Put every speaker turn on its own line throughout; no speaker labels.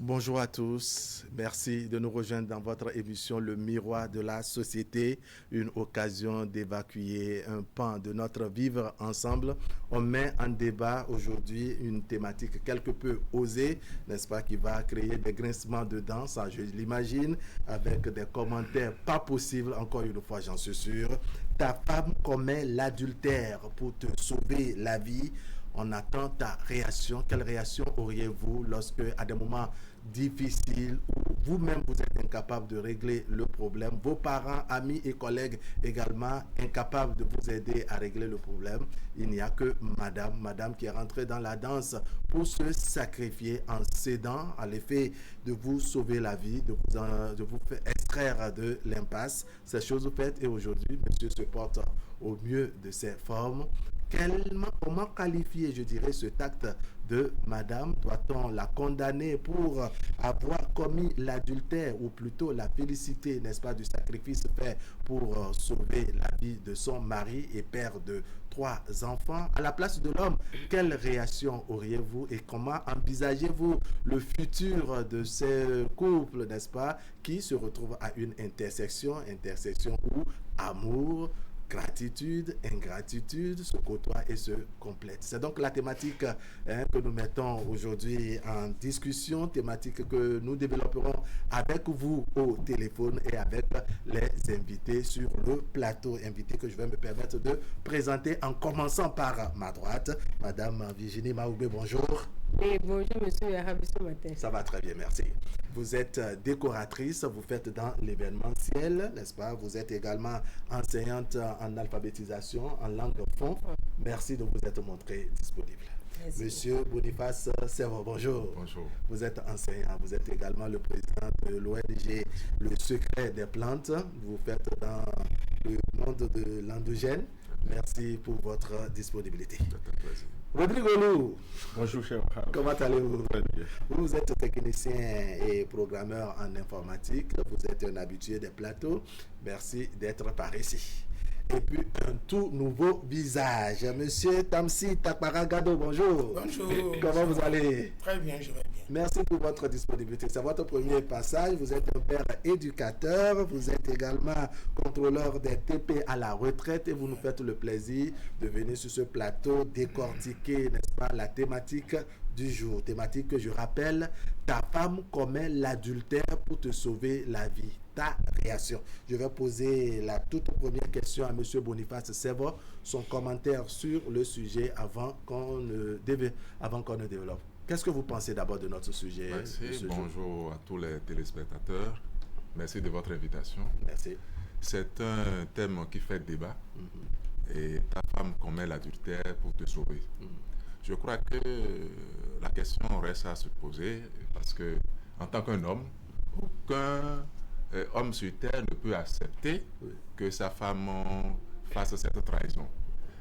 Bonjour à tous, merci de nous rejoindre dans votre émission Le Miroir de la Société, une occasion d'évacuer un pan de notre vivre ensemble. On met en débat aujourd'hui une thématique quelque peu osée, n'est-ce pas, qui va créer des grincements de dents, ça je l'imagine, avec des commentaires pas possibles, encore une fois j'en suis sûr. Ta femme commet l'adultère pour te sauver la vie. On attend ta réaction. Quelle réaction auriez-vous lorsque, à des moments difficiles où vous-même vous êtes incapable de régler le problème, vos parents, amis et collègues également incapables de vous aider à régler le problème? Il n'y a que madame qui est rentrée dans la danse pour se sacrifier en cédant à l'effet de vous sauver la vie, de vous faire extraire de l'impasse. Ces choses faites et aujourd'hui, monsieur se porte au mieux de ses formes. Comment qualifier, je dirais, cet acte de madame? Doit-on la condamner pour avoir commis l'adultère ou plutôt la féliciter, n'est-ce pas, du sacrifice fait pour sauver la vie de son mari et père de 3 enfants? À la place de l'homme, quelle réaction auriez-vous et comment envisagez-vous le futur de ces couples, n'est-ce pas, qui se retrouvent à une intersection où amour, gratitude, ingratitude se côtoient et se complètent. C'est donc la thématique que nous mettons aujourd'hui en discussion, thématique que nous développerons avec vous au téléphone et avec les invités sur le plateau. Invités que je vais me permettre de présenter en commençant par ma droite, Madame Virginie Maoubé, bonjour.
Et bonjour monsieur, ravi ce matin.
Ça va très bien, merci. Vous êtes décoratrice, vous faites dans l'événementiel, n'est-ce pas? Vous êtes également enseignante en alphabétisation, en langue fon. Merci de vous être montré disponible. Merci. Monsieur Boniface Servo, bonjour.
Bonjour.
Vous êtes enseignant, vous êtes également le président de l'ONG Le Secret des Plantes. Vous faites dans le monde de l'endogène. Merci pour votre disponibilité. Rodrigo Lou.
Bonjour, cher.
Comment allez-vous?
Très bien.
Vous êtes technicien et programmeur en informatique. Vous êtes un habitué des plateaux. Merci d'être par ici. Et puis un tout nouveau visage. Monsieur Tamsi Takparagado, bonjour.
Bonjour.
Comment vous allez?
Très bien, je vais bien.
Merci pour votre disponibilité. C'est votre premier passage. Vous êtes un père éducateur. Vous êtes également contrôleur des TP à la retraite et vous nous faites le plaisir de venir sur ce plateau décortiquer, n'est-ce pas, la thématique du jour. Thématique que je rappelle, ta femme commet l'adultère pour te sauver la vie. Ta réaction. Je vais poser la toute première question à monsieur Boniface Servo, son commentaire sur le sujet avant qu'on ne développe. Qu'est-ce que vous pensez d'abord de notre sujet?
Merci, bonjour à tous les téléspectateurs. Merci de votre invitation.
Merci.
C'est un thème qui fait débat. Et ta femme commet l'adultère pour te sauver. Je crois que la question reste à se poser parce que en tant qu'un homme, aucun homme sur terre ne peut accepter que sa femme fasse cette trahison.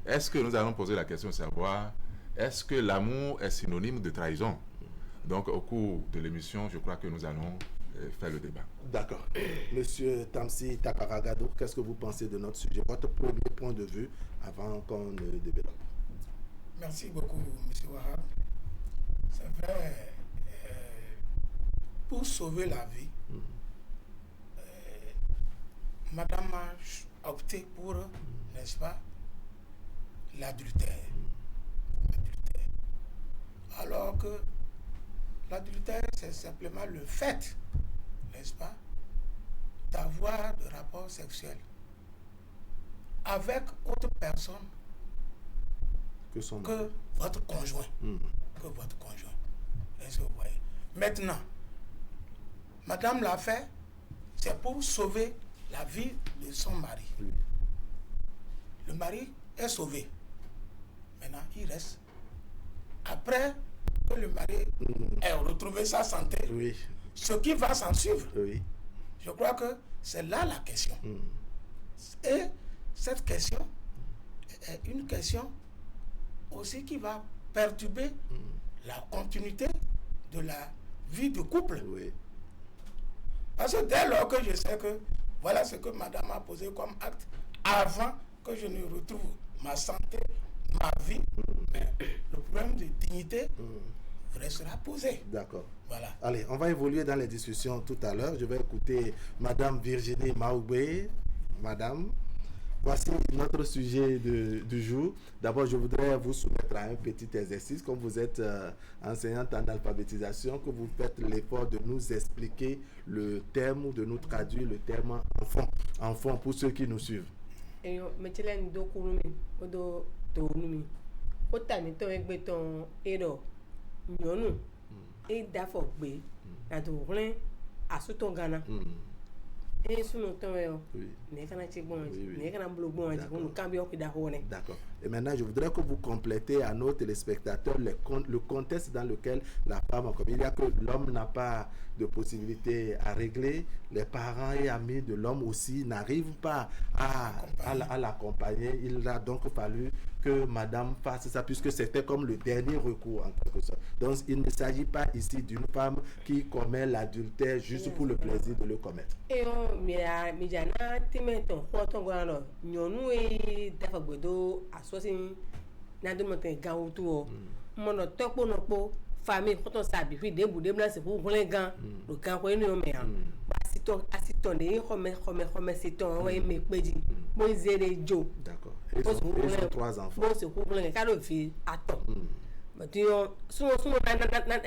Est-ce que nous allons poser la question de savoir, est-ce que l'amour est synonyme de trahison? Donc au cours de l'émission, je crois que nous allons faire le débat.
D'accord. Monsieur Tamsi Takaragado, qu'est-ce que vous pensez de notre sujet? Votre premier point de vue avant qu'on ne développe.
Merci beaucoup, monsieur Wahab. C'est vrai, pour sauver la vie, madame a opté pour, n'est-ce pas, l'adultère. Alors que l'adultère, c'est simplement le fait, n'est-ce pas, d'avoir de rapports sexuels avec autre personne que votre conjoint. Que votre conjoint. Est-ce que vous voyez? Maintenant, madame l'a fait, c'est pour sauver la vie de son mari.
Oui.
Le mari est sauvé. Maintenant, il reste. Après que le mari ait retrouvé sa santé, ce qui va s'en suivre, je crois que c'est là la question. Et cette question est une question aussi qui va perturber la continuité de la vie de couple. Parce que dès lors que je sais que voilà ce que madame a posé comme acte, avant que je ne retrouve ma santé, ma vie, mais le problème de dignité restera posée.
D'accord.
Voilà.
Allez, on va évoluer dans les discussions tout à l'heure. Je vais écouter Madame Virginie Maoubé. Madame, voici notre sujet du jour. D'abord, je voudrais vous soumettre à un petit exercice. Comme vous êtes enseignante en alphabétisation, que vous faites l'effort de nous expliquer le terme ou de nous traduire le terme enfant. Enfant pour ceux qui nous suivent.
Et d'affaires bé na to rin asuto gana et sunu ton ne kana ci bon ne kana blo bon on cambio ki da hone.
D'accord. Et maintenant je voudrais que vous complétez à nos téléspectateurs le contexte dans lequel la femme, comme il y a que l'homme n'a pas de possibilité à régler, les parents et amis de l'homme aussi n'arrivent pas à l'accompagner. Il a donc fallu que madame fasse ça puisque c'était comme le dernier recours en quelque sorte. Donc il ne s'agit pas ici d'une femme qui commet l'adultère juste pour le plaisir de le commettre.
Et on mijana timeton khoton gano nyonu e dafa gbedo asosin na do moten gawutu o mono topo nopo famille khoton sabi fi de bude blanche pour glen gan le gan ko ni o me an asiton de khome siton o me peji mo zere jo.
D'accord. Et ils ont 3 enfants.
Bon, c'est pour glen ka do fi aton. Matio suno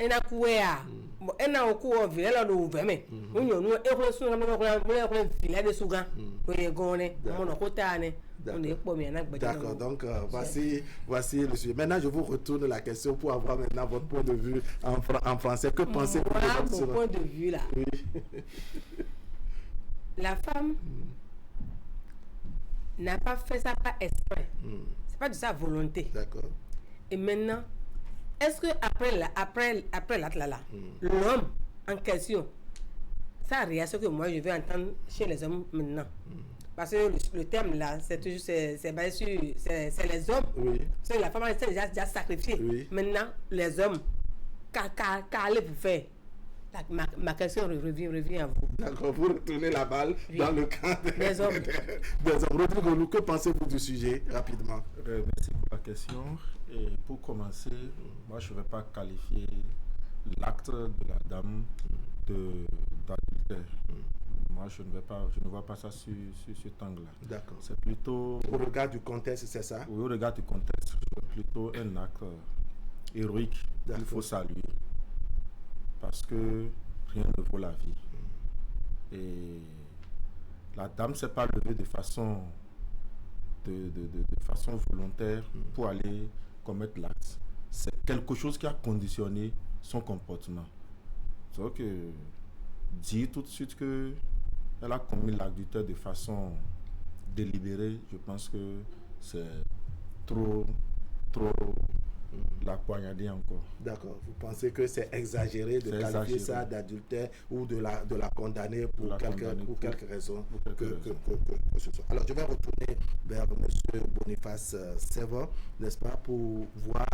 na kuwea mo ena okuo vile lo veme unyo no e ko suno na ko vile de suga ko ye gone mo no kotane on est pas bien.
D'accord, donc voici le sujet. Maintenant je vous retourne la question pour avoir maintenant votre point de vue en français. Que pensez-vous
de mon point de vue là?
Oui.
La femme n'a pas fait ça par exprès. C'est pas de sa volonté.
D'accord.
Et maintenant, est-ce que après là, l'homme en question, ça réaction que moi je vais entendre chez les hommes maintenant, parce que le terme là, c'est toujours c'est basé sur c'est les hommes.
Oui.
C'est la femme c'est déjà sacrifiée.
Oui.
Maintenant les hommes, qu'allez-vous faire? Ma question revient à vous.
D'accord, vous retournez la balle dans le camp
des hommes.
Rodrigo, que pensez-vous du sujet rapidement?
Merci pour la question. Et pour commencer, moi je ne vais pas qualifier l'acte de la dame d'adultère. Moi je ne vois pas ça sur cet angle-là.
D'accord.
C'est plutôt...
Au regard du contexte, c'est ça?
Oui, au regard du contexte, c'est plutôt un acte héroïque qu'il faut saluer. Parce que rien ne vaut la vie. Et la dame ne s'est pas levée de façon volontaire pour aller commettre l'acte. C'est quelque chose qui a conditionné son comportement. Donc, dire tout de suite qu'elle a commis l'adultère de façon délibérée, je pense que c'est trop la poignarder encore.
D'accord. Vous pensez que c'est exagéré de qualifier ça d'adultère ou de la condamner pour quelque raison que ce soit. Alors, je vais retourner vers M. Boniface Sévon, n'est-ce pas, pour voir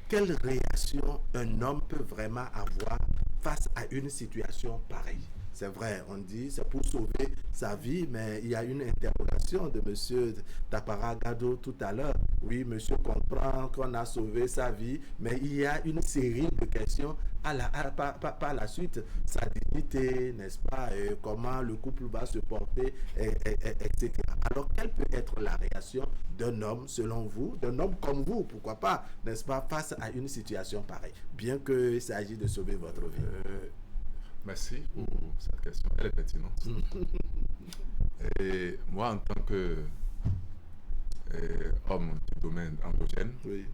quelle réaction un homme peut vraiment avoir face à une situation pareille. C'est vrai, on dit c'est pour sauver sa vie, mais il y a une interrogation de M. Tapara Gado tout à l'heure. Oui, monsieur comprend qu'on a sauvé sa vie, mais il y a une série de questions par la suite. Sa dignité, n'est-ce pas, comment le couple va se porter, etc. Alors, quelle peut être la réaction d'un homme, selon vous, d'un homme comme vous, pourquoi pas, n'est-ce pas, face à une situation pareille, bien qu'il s'agisse de sauver votre vie?
Merci pour cette question, elle est pertinente. Et moi, en tant que homme du domaine endogène,
oui,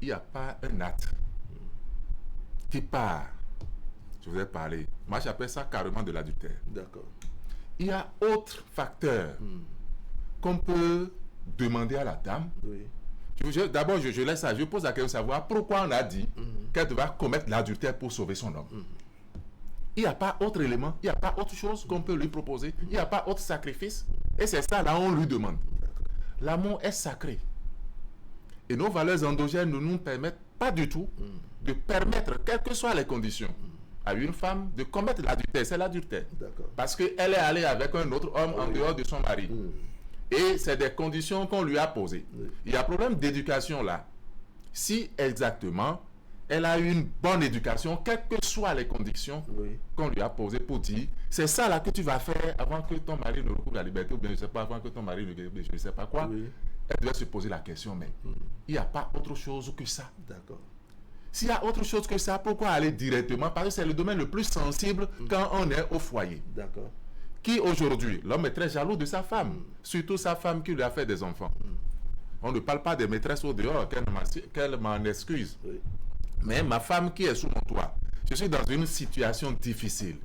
il n'y a pas un acte qui part. Je vous ai parlé. Moi, j'appelle ça carrément de l'adultère.
D'accord.
Il y a autre facteur qu'on peut demander à la dame.
Oui.
D'abord, je laisse ça. Je pose la question de savoir pourquoi on a dit qu'elle devait commettre l'adultère pour sauver son homme. Il n'y a pas autre élément, il n'y a pas autre chose qu'on peut lui proposer, il n'y a pas autre sacrifice. Et c'est ça, là, on lui demande. L'amour est sacré. Et nos valeurs endogènes ne nous permettent pas du tout de permettre, quelles que soient les conditions, à une femme de commettre l'adultère. C'est l'adultère. Parce qu'elle est allée avec un autre homme en dehors de son mari. Et c'est des conditions qu'on lui a posées. Il y a un problème d'éducation là. Si exactement elle a eu une bonne éducation, quelles que soient les conditions qu'on lui a posées pour dire, c'est ça là que tu vas faire avant que ton mari ne recouvre la liberté, ou bien je ne sais pas, avant que ton mari ne je ne sais pas quoi. Elle devait se poser la question, mais il n'y a pas autre chose que ça.
D'accord.
S'il y a autre chose que ça, pourquoi aller directement? Parce que c'est le domaine le plus sensible quand on est au foyer.
D'accord.
Qui aujourd'hui, l'homme est très jaloux de sa femme, surtout sa femme qui lui a fait des enfants. On ne parle pas des maîtresses au dehors, qu'elle m'en excuse.
Oui.
Mais ma femme qui est sous mon toit, je suis dans une situation difficile.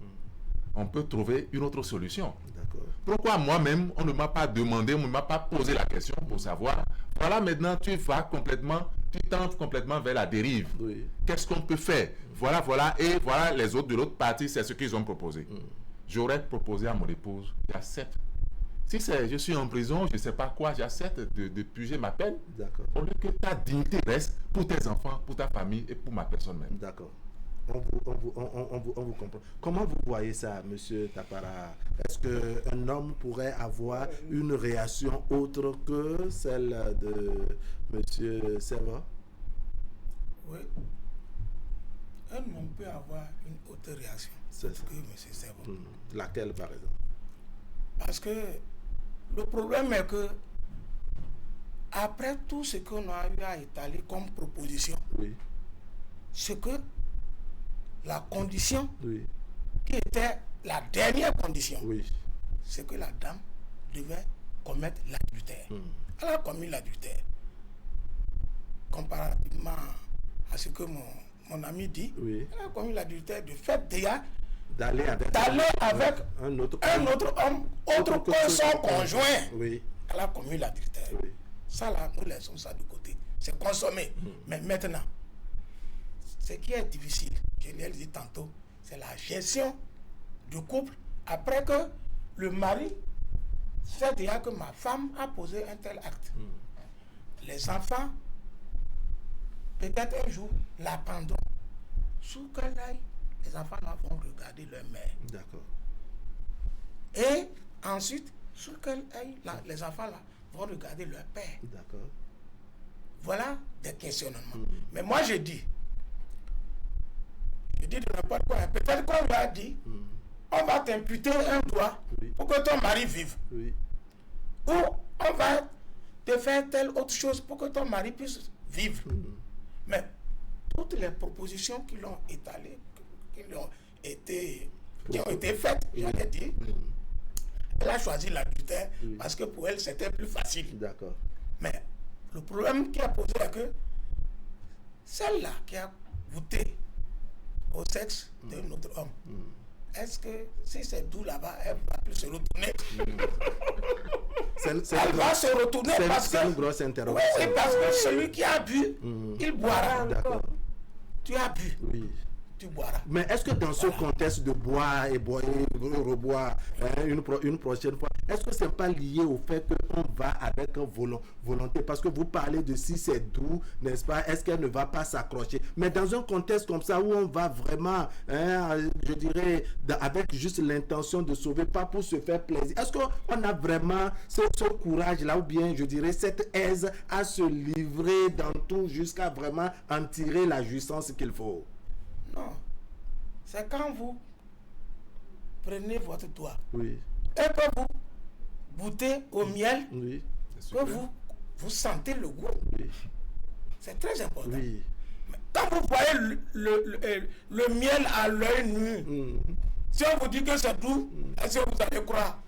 On peut trouver une autre solution.
D'accord.
Pourquoi moi-même, on ne m'a pas demandé, on ne m'a pas posé la question pour savoir, voilà maintenant tu tentes complètement vers la dérive.
Oui.
Qu'est-ce qu'on peut faire? Voilà, et voilà les autres de l'autre partie, c'est ce qu'ils ont proposé. J'aurais proposé à mon épouse, j'accepte. Si je suis en prison, je ne sais pas quoi, j'accepte de puger ma peine.
D'accord.
Au lieu que ta dignité reste pour tes enfants, pour ta famille et pour ma personne même.
D'accord. On vous comprend. Comment vous voyez ça, Monsieur Tapara? Est-ce qu'un homme pourrait avoir une réaction autre que celle de Monsieur Serva?
Oui. Un homme peut avoir une autre réaction que M. Serva.
Laquelle, par exemple?
Parce que le problème est que après tout ce qu'on a eu à étaler comme proposition, c'est que la condition qui était la dernière condition, c'est que la dame devait commettre l'adultère. Elle a commis l'adultère. Comparativement à ce que mon ami dit, elle a commis l'adultère de fait déjà d'aller avec un autre homme autre que son conjoint. Elle a commis l'adultère. Ça là, nous laissons ça de côté. C'est consommé. Mais maintenant, ce qui est difficile, je l'ai dit tantôt, c'est la gestion du couple après que le mari sait déjà que ma femme a posé un tel acte. Les enfants, peut-être un jour, l'apprendront. Sous quel œil les enfants là vont regarder leur mère.
D'accord.
Et ensuite, sous quel œil les enfants là vont regarder leur père.
D'accord.
Voilà des questionnements. Mais moi je dis de n'importe quoi. Peut-être qu'on lui a dit, on va t'imputer un droit pour que ton mari vive. Ou on va te faire telle autre chose pour que ton mari puisse vivre. Mais toutes les propositions qui l'ont étalé, qui ont été faites, j'allais dire, elle a choisi l'adultère parce que pour elle c'était plus facile.
D'accord.
Mais le problème qui a posé est que celle-là qui a goûté au sexe de notre homme, est-ce que si c'est doux là-bas, elle va plus se retourner? Elle va se retourner parce que...
C'est une grosse interrogation.
Oui, parce que celui qui a bu, il boira.
D'accord.
Tu as bu. Tu boiras.
Mais est-ce que dans ce contexte de boire et boire et reboire une prochaine fois, est-ce que ce n'est pas lié au fait qu'on va avec volonté? Parce que vous parlez de si c'est doux, n'est-ce pas? Est-ce qu'elle ne va pas s'accrocher? Mais dans un contexte comme ça où on va vraiment, je dirais, avec juste l'intention de sauver, pas pour se faire plaisir, est-ce qu'on a vraiment ce courage-là ou bien, je dirais, cette aise à se livrer dans tout jusqu'à vraiment en tirer la jouissance qu'il faut?
Non. C'est quand vous prenez votre doigt et que vous goûtez au miel, que vous sentez le goût. C'est très important. Mais quand vous voyez le miel à l'œil nu, si on vous dit que c'est doux, est-ce que vous allez croire?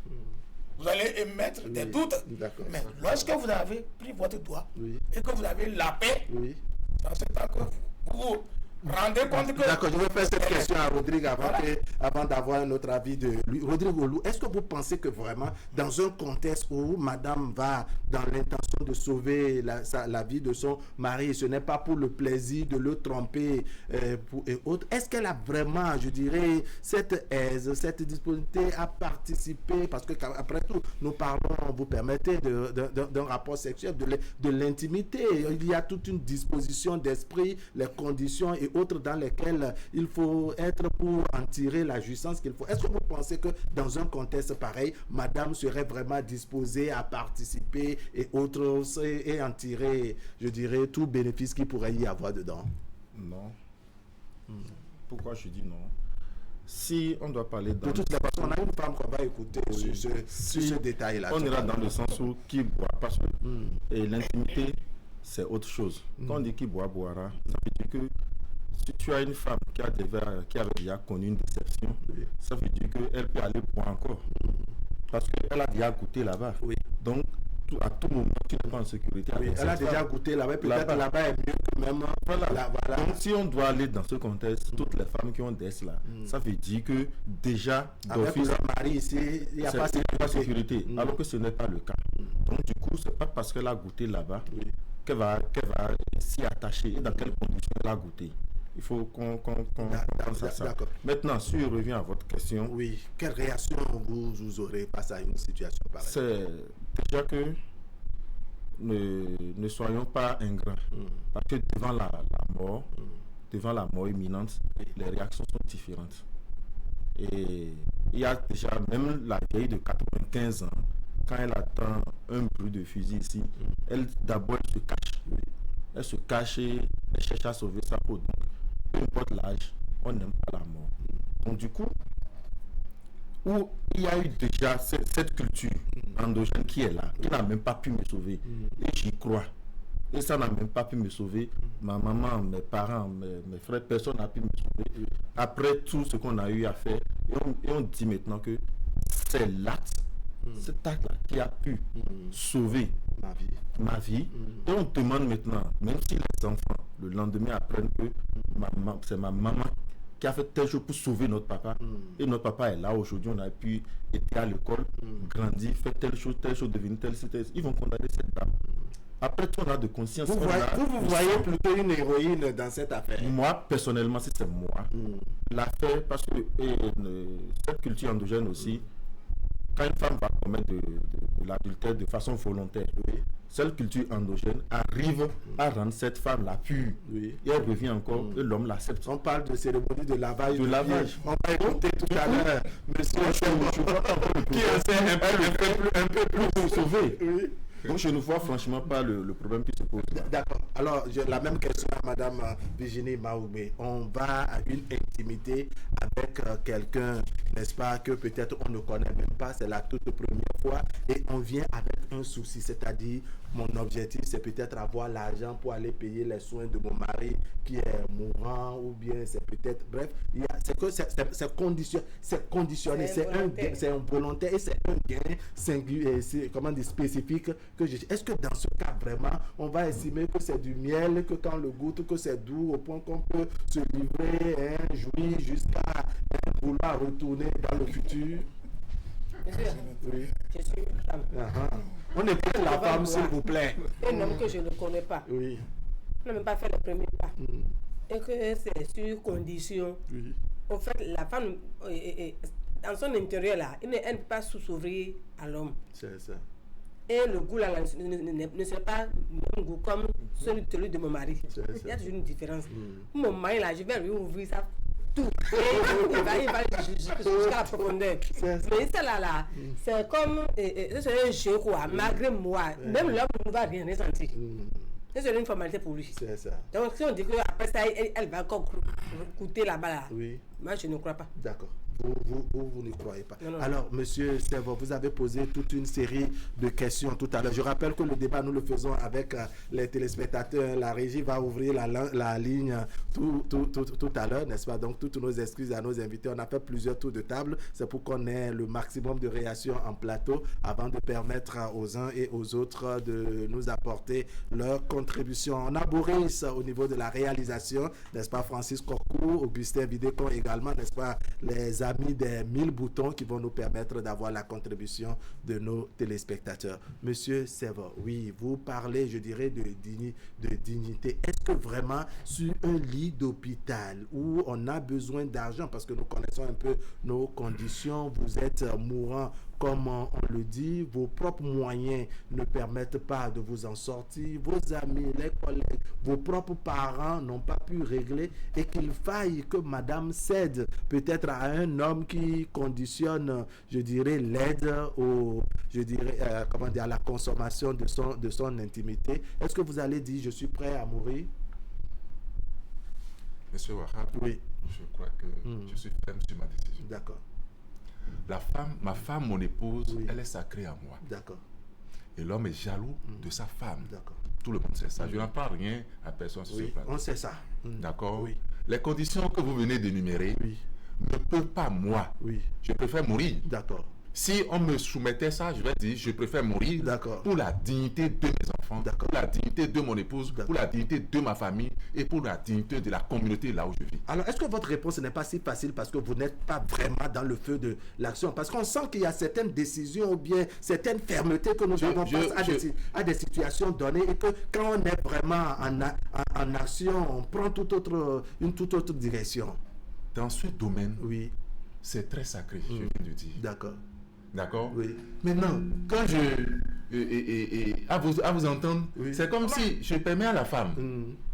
Vous allez émettre des doutes. Mais lorsque vous avez pris votre doigt et que vous avez la paix, c'est pas que vous rendez compte que...
D'accord, je vais faire cette question à Rodrigue avant d'avoir un autre avis de lui. Rodrigue Olou, est-ce que vous pensez que vraiment, dans un contexte où madame va dans l'intention de sauver la vie de son mari, ce n'est pas pour le plaisir de le tromper et autres, est-ce qu'elle a vraiment, je dirais, cette aise, cette disponibilité à participer? Parce que après tout, nous parlons, vous permettez, d'un rapport sexuel, de l'intimité. Il y a toute une disposition d'esprit, les conditions et autres dans lesquelles il faut être pour en tirer la jouissance qu'il faut. Est-ce que vous pensez que dans un contexte pareil, madame serait vraiment disposée à participer et autres et en tirer, je dirais, tout bénéfice qu'il pourrait y avoir dedans?
Non, Pourquoi je dis non? Si on doit parler dans...
De toute façon, on a une femme qu'on va écouter sur ce détail-là.
On ira dans le sens où qui boit, parce que et l'intimité, c'est autre chose. Quand on dit qui boit, boira, ça veut dire que si tu as une femme qui avait déjà connu une déception, ça veut dire qu'elle peut aller boire encore. Parce qu'elle a déjà goûté là-bas. Donc, à tout moment, tu n'es pas en sécurité.
Elle a déjà goûté là-bas, peut-être là-bas est mieux que même.
Voilà. Donc, si on doit aller dans ce contexte, toutes les femmes qui ont des là, ça veut dire que déjà,
avec leur mari ici, il n'y a pas
de sécurité. Alors que ce n'est pas le cas. Donc, du coup, ce n'est pas parce qu'elle a goûté là-bas qu'elle va s'y attacher. Et dans quelles conditions elle a goûté. Il faut qu'on pense à ça. Maintenant, si je reviens à votre question.
Oui, quelle réaction vous aurez face à une situation pareille?
C'est déjà que ne soyons pas ingrats. Parce que devant la mort imminente, les réactions sont différentes. Et il y a déjà même la vieille de 95 ans, quand elle attend un bruit de fusil ici, elle d'abord se cache. Elle se cache et elle cherche à sauver sa peau. Donc, peu importe l'âge, on n'aime pas la mort. Donc du coup, où il y a eu déjà cette culture endogène qui est là, qui n'a même pas pu me sauver. Et j'y crois. Et ça n'a même pas pu me sauver. Ma maman, mes parents, mes frères, personne n'a pu me sauver. Après tout ce qu'on a eu à faire, et on dit maintenant que c'est l'acte, cet acte-là qui a pu sauver ma vie. Et on demande maintenant, même si les enfants, le lendemain, apprennent que c'est ma maman qui a fait telle chose pour sauver notre papa, et notre papa est là aujourd'hui, on a pu être à l'école, grandir, faire telle chose, devenir telle, ils vont condamner cette dame. Après tout, on a de conscience.
Vous voyez plutôt une héroïne dans cette affaire?
Moi, personnellement, si c'est moi, l'affaire, parce que cette culture endogène aussi, quand une femme va commettre de l'adultère de façon volontaire, cette culture endogène arrive à rendre cette femme-là pure. Et elle revient encore, et l'homme l'accepte.
On parle de cérémonie de lavage.
On
va écouter tout à l'heure. Monsieur,
je vois pas encore le
qui essaie un peu plus
de sauver. Donc je ne vois franchement pas le problème qui se pose.
D'accord. Alors, j'ai la même question à Madame Virginie Maoumé. On va à une intimité avec quelqu'un, n'est-ce pas, que peut-être on ne connaît même pas, c'est la toute première fois, et on vient avec un souci, c'est-à-dire mon objectif, c'est peut-être avoir l'argent pour aller payer les soins de mon mari qui est mourant, ou bien c'est peut-être, bref, c'est conditionné, c'est un volontaire et c'est un gain singulier, comment dire, spécifique que je... Est-ce que dans ce cas, vraiment, on va estimer que c'est du miel, que quand on le goûte, que c'est doux, au point qu'on peut se livrer, jouir jusqu'à vouloir retourner dans le futur?
Monsieur, je suis une femme.
On écoute la femme, s'il vous plaît.
Un homme que je ne connais pas. n'a même pas fait le premier pas. Et que c'est sur condition. En fait, la femme, dans son intérieur, là, elle ne peut pas s'ouvrir à l'homme.
C'est ça.
Et le goût là, ne serait pas mon goût comme celui de mon mari. Il y a toujours une différence. Mon mari, là, je vais lui ouvrir ça. Tout. Et il va jusqu'à la profondeur. Mais ça là, c'est comme c'est un jeu quoi, malgré moi. Même l'homme ne va rien ressentir. C'est une formalité pour lui.
C'est ça.
Donc si on dit qu'après ça, elle va encore coûter là-bas là.
Oui.
Moi je ne crois pas.
D'accord. Vous ne croyez pas.
Non.
Alors, monsieur Servo, vous avez posé toute une série de questions tout à l'heure. Je rappelle que le débat, nous le faisons avec les téléspectateurs. La régie va ouvrir la ligne tout à l'heure, n'est-ce pas? Donc, toutes nos excuses à nos invités. On a fait plusieurs tours de table. C'est pour qu'on ait le maximum de réactions en plateau avant de permettre aux uns et aux autres de nous apporter leur contribution. On a Boris au niveau de la réalisation, n'est-ce pas? Francis Corcou, Augustin Vidécon également, n'est-ce pas? Les amis des 1000 boutons qui vont nous permettre d'avoir la contribution de nos téléspectateurs. Monsieur Servo, oui, vous parlez, je dirais, de dignité. Est-ce que vraiment sur un lit d'hôpital où on a besoin d'argent, parce que nous connaissons un peu nos conditions, vous êtes mourant, comme on le dit, vos propres moyens ne permettent pas de vous en sortir, vos amis, les collègues, vos propres parents n'ont pas pu régler, et qu'il faille que madame cède peut-être à un homme qui conditionne, je dirais, l'aide à la consommation de son intimité. Est-ce que vous allez dire je suis prêt à mourir?
Monsieur Wahab,
Oui.
je crois que je suis ferme sur ma décision.
D'accord.
Ma femme, mon épouse,
Oui.
elle est sacrée à moi.
D'accord.
Et l'homme est jaloux de sa femme.
D'accord.
Tout le monde sait ça. Je n'apprends rien à personne sur ce
Oui,
plateau.
on sait ça.
D'accord.
Oui.
Les conditions que vous venez d'énumérer
Oui.
ne peuvent pas, moi.
Oui.
Je préfère mourir.
D'accord.
Si on me soumettait ça, je vais dire, je préfère mourir
D'accord.
pour la dignité de mes enfants,
D'accord.
pour la dignité de mon épouse,
D'accord.
pour la dignité de ma famille et pour la dignité de la communauté là où je vis.
Alors, est-ce que votre réponse n'est pas si facile parce que vous n'êtes pas vraiment dans le feu de l'action? Parce qu'on sent qu'il y a certaines décisions ou bien certaines fermetés que nous avons face à des situations données et que quand on est vraiment en action, on prend une toute autre direction.
Dans ce domaine,
Oui,
c'est très sacré, je viens de dire.
d'accord.
D'accord.
Oui.
Maintenant, quand à vous entendre,
Oui.
c'est comme si je permets à la femme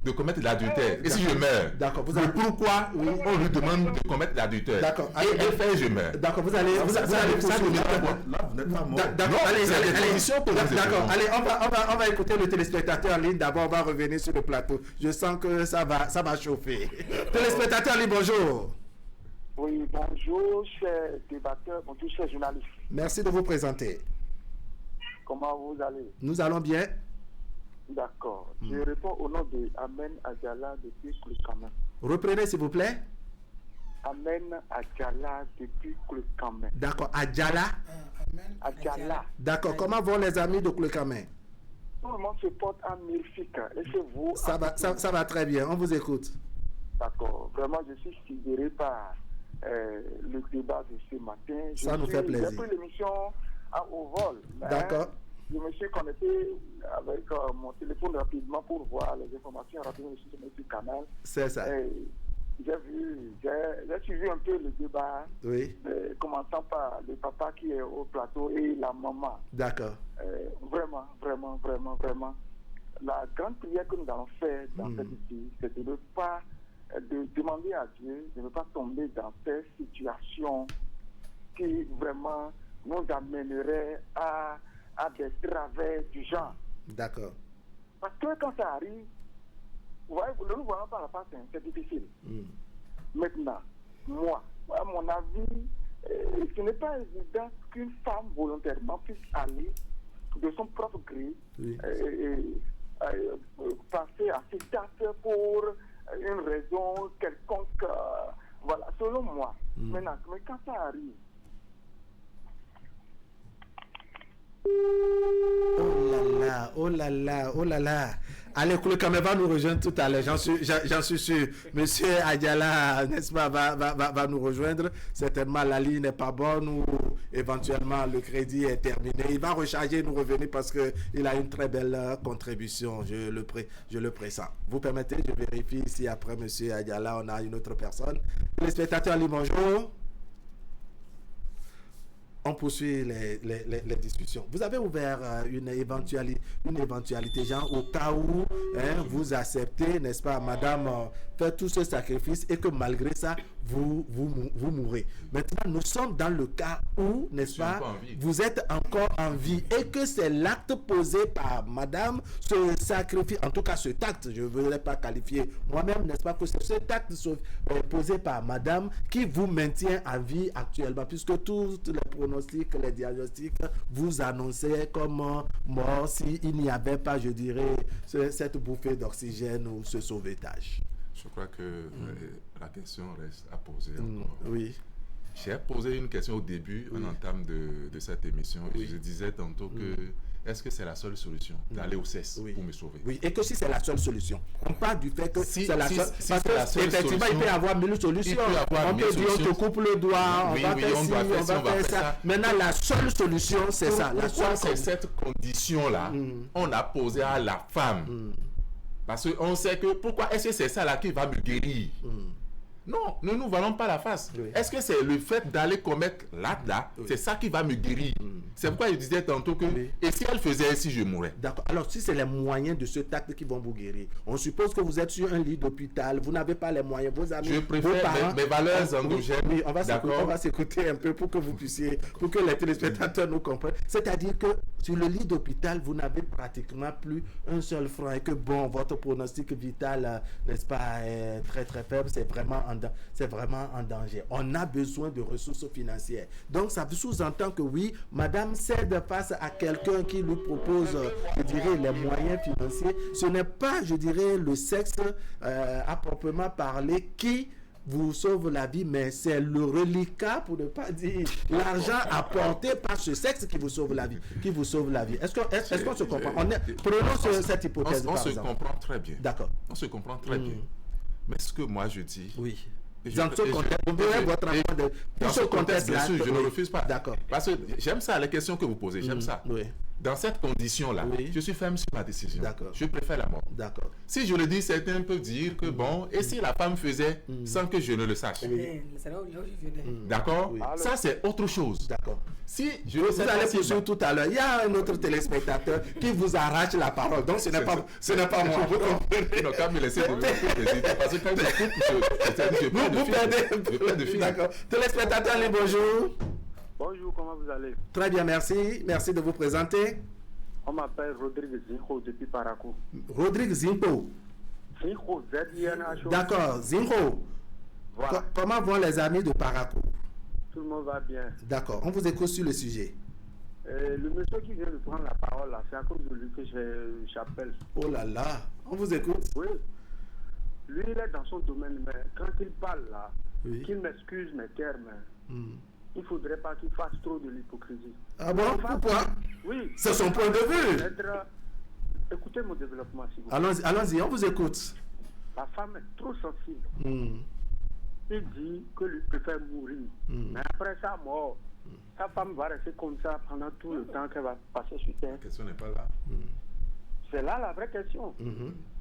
de commettre l'adultère. Et si je
D'accord.
meurs,
D'accord.
pourquoi on lui demande de commettre l'adultère?
D'accord.
Et elle fait, je meurs.
D'accord, vous allez
ça
poursuivre.
donne quoi?
Là, vous n'êtes pas mort.
D'accord,
Non,
allez,
c'est des
allez.
conditions pour les
D'accord,
événements.
allez, on va écouter le téléspectateur en ligne. D'abord, on va revenir sur le plateau. Je sens que ça va chauffer. Téléspectateur en ligne, bonjour.
Oui, bonjour, chers débatteurs, bonjour, chers journalistes.
Merci de vous présenter.
Comment vous allez?
Nous allons bien.
D'accord. Je réponds au nom de Amen Adjala depuis Koulikamé.
Reprenez, s'il vous plaît.
Amen Adjala depuis Koulikamé.
D'accord, Adjala.
Amen.
Adjala.
D'accord, comment vont les amis de Koulikamé?
Tout le monde se porte en magnifique. Laissez-vous.
Ça va très bien, on vous écoute.
D'accord. Vraiment, je suis sidéré par le débat de ce matin.
Ça nous fait plaisir.
J'ai pris l'émission au vol.
D'accord.
Je me suis connecté avec mon téléphone rapidement pour voir les informations rapidement sur ce canal.
C'est ça.
J'ai suivi un peu le débat,
Oui.
commençant par le papa qui est au plateau et la maman.
D'accord.
Vraiment. La grande prière que nous allons faire dans cette ici, c'est de ne pas demander à Dieu de ne pas tomber dans ces situations qui vraiment nous amèneraient à des travers du genre.
D'accord.
Parce que quand ça arrive, vous voyez, nous voyons par la face, c'est difficile. Maintenant, moi, à mon avis, ce n'est pas évident qu'une femme volontairement puisse aller de son propre gré passer à cet acte pour une raison quelconque. Voilà, selon moi. Maintenant, mais quand ça arrive,
Oh là là. Allez, Koulikamé va nous rejoindre tout à l'heure, j'en suis sûr. Monsieur Adjala, n'est-ce pas, va nous rejoindre. Certainement, la ligne n'est pas bonne ou éventuellement le crédit est terminé. Il va recharger et nous revenir parce qu'il a une très belle contribution, je le pressens. Vous permettez, je vérifie si après Monsieur Adjala, on a une autre personne. Les spectateurs, bonjour. On poursuit les discussions. Vous avez ouvert une éventualité, genre au cas où vous acceptez, n'est-ce pas, madame, faire tout ce sacrifice et que malgré ça, vous mourrez. Maintenant, nous sommes dans le cas où, n'est-ce pas, vous êtes encore en vie et que c'est l'acte posé par madame, ce sacrifice, en tout cas cet acte, je ne voudrais pas qualifier moi-même, n'est-ce pas, que c'est cet acte posé par madame qui vous maintient en vie actuellement, puisque toutes les pronostics, les diagnostics vous annonçaient comme mort s'il n'y avait pas, je dirais, cette bouffée d'oxygène ou ce sauvetage.
Je crois que la question reste à poser encore.
Oui.
J'ai posé une question au début, en entame de cette émission. Et je disais tantôt que est-ce que c'est la seule solution d'aller au CES pour me sauver?
Oui, et que si c'est la seule solution. On parle du fait que c'est la seule
parce
que effectivement, il peut y avoir 1000 solutions. On peut dire on te coupe le doigt, on va faire ça. Maintenant, la seule solution, c'est ça.
Pourquoi c'est cette condition-là on a posé à la femme? Parce qu'on sait que pourquoi est-ce que c'est ça là qui va me guérir? Non, ne nous voilons pas la face.
Oui.
Est-ce que c'est le fait d'aller commettre l'acte là, c'est ça qui va me guérir? C'est pourquoi je disais tantôt que, et si elle faisait ainsi, je mourrais.
D'accord. Alors, si c'est les moyens de ce acte qui vont vous guérir, on suppose que vous êtes sur un lit d'hôpital, vous n'avez pas les moyens, vos amis,
Je préfère
vos parents,
mes valeurs endogènes.
Oui, on va s'écouter un peu pour que vous puissiez, pour que les téléspectateurs nous comprennent. C'est-à-dire que sur le lit d'hôpital, vous n'avez pratiquement plus un seul franc et que bon, votre pronostic vital, n'est-ce pas, est très très faible, c'est vraiment en danger. On a besoin de ressources financières. Donc, ça sous-entend que oui, madame cède face à quelqu'un qui lui propose, je dirais, les moyens financiers. Ce n'est pas, je dirais, le sexe à proprement parler qui vous sauve la vie, mais c'est le reliquat, pour ne pas dire l'argent apporté par ce sexe qui vous sauve la vie. Est-ce qu'on se comprend? Prenons cette hypothèse.
On se comprend très bien.
D'accord.
On se comprend très bien. Mais ce que moi je dis...
Oui. Dans ce contexte, vous verrez votre enfant
dans ce contexte, bien sûr, je ne refuse pas.
D'accord.
Parce que j'aime ça, les questions que vous posez, j'aime ça.
Oui.
Dans cette condition-là,
Oui.
je suis ferme sur ma décision.
D'accord.
Je préfère la mort.
D'accord.
Si je le dis, certains peuvent dire que bon, et si la femme faisait sans que je ne le sache?
C'est là où je venais.
D'accord?
Oui.
Ça, c'est autre chose.
D'accord.
Si je
Vous allez poursuivre tout à l'heure. Il y a un autre téléspectateur qui vous arrache la parole. Donc, ce n'est pas moi. Vous comprenez?
Non, quand me laisser de parce que quand je coupe,
Vous perdez. D'accord. Téléspectateur, allez, bonjour.
Bonjour, comment vous allez?
Très bien, merci. Merci de vous présenter.
On m'appelle Rodrigue Zinho depuis Parakou.
Rodrigue Zinho.
Zinho, Z-I-N-H-O.
D'accord, Zinho.
Voilà.
Comment vont les amis de Parakou?
Tout le monde va bien.
D'accord, on vous écoute sur le sujet.
Le monsieur qui vient de prendre la parole, là, c'est à cause de lui que j'appelle.
Oh là là, on vous écoute.
Oui. Lui, il est dans son domaine, mais quand il parle là,
Oui.
qu'il m'excuse mes termes, il ne faudrait pas qu'il fasse trop de l'hypocrisie.
Ah bon, pourquoi?
Oui.
C'est son point de vue.
Écoutez mon développement, s'il vous plaît.
Allons-y, on vous écoute.
La femme est trop sensible. Il dit que lui préfère mourir. Mais après sa mort, sa femme va rester comme ça pendant tout le temps qu'elle va passer sur terre.
La question n'est pas là.
C'est là la vraie question.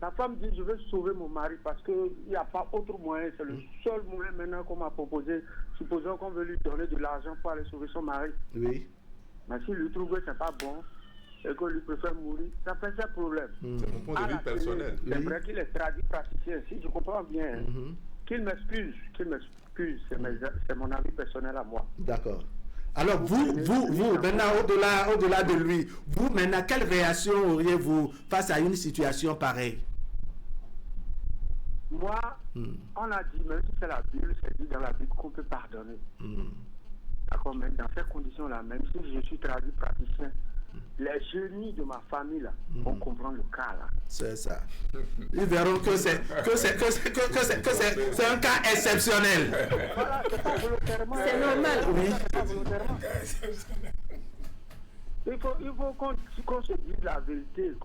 La femme dit, je veux sauver mon mari parce qu'il n'y a pas autre moyen. C'est le seul moyen maintenant qu'on m'a proposé. Supposons qu'on veut lui donner de l'argent pour aller sauver son mari.
Oui.
Mais s'il lui trouve que ce n'est pas bon et qu'il lui préfère mourir, ça fait ses problèmes.
C'est mon point de vue personnel.
C'est vrai qu'il est traduit praticien, si je comprends bien. Qu'il m'excuse. C'est mon avis personnel à moi.
D'accord. Alors, vous, maintenant, au-delà de lui, vous, maintenant, quelle réaction auriez-vous face à une situation pareille?
Moi, on a dit, même si c'est la Bible, c'est dit dans la Bible qu'on peut pardonner. D'accord, mais dans ces conditions-là, même si je suis traduit praticien, les génies de ma famille là, vont comprendre le cas là.
C'est ça. Ils verront que c'est un cas exceptionnel.
Voilà, c'est pas volontairement.
C'est normal.
Oui.
C'est pas volontairement. Il faut qu'on se dise la vérité. Il ne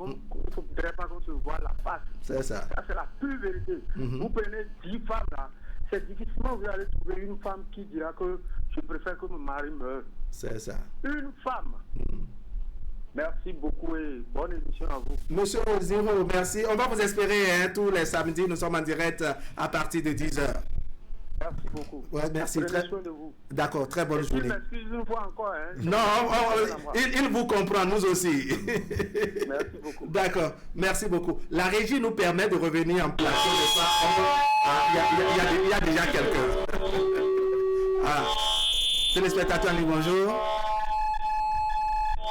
faudrait pas qu'on se voit la face.
C'est ça.
Ça, c'est la pure vérité. Vous prenez 10 femmes là, c'est difficilement vous allez trouver une femme qui dira que je préfère que mon mari meure.
C'est ça.
Une femme. Merci beaucoup et bonne émission à vous.
Monsieur Zero, merci. On va vous espérer tous les samedis. Nous sommes en direct à partir de 10h.
Merci beaucoup.
Ouais, merci.
Prenez soin de vous.
D'accord, très bonne journée.
Excuse une fois encore.
Non, il vous comprend, nous aussi.
Merci beaucoup.
D'accord, merci beaucoup. La régie nous permet de revenir en plateau. Il y a déjà quelqu'un. Ah. Téléspectateur, bonjour.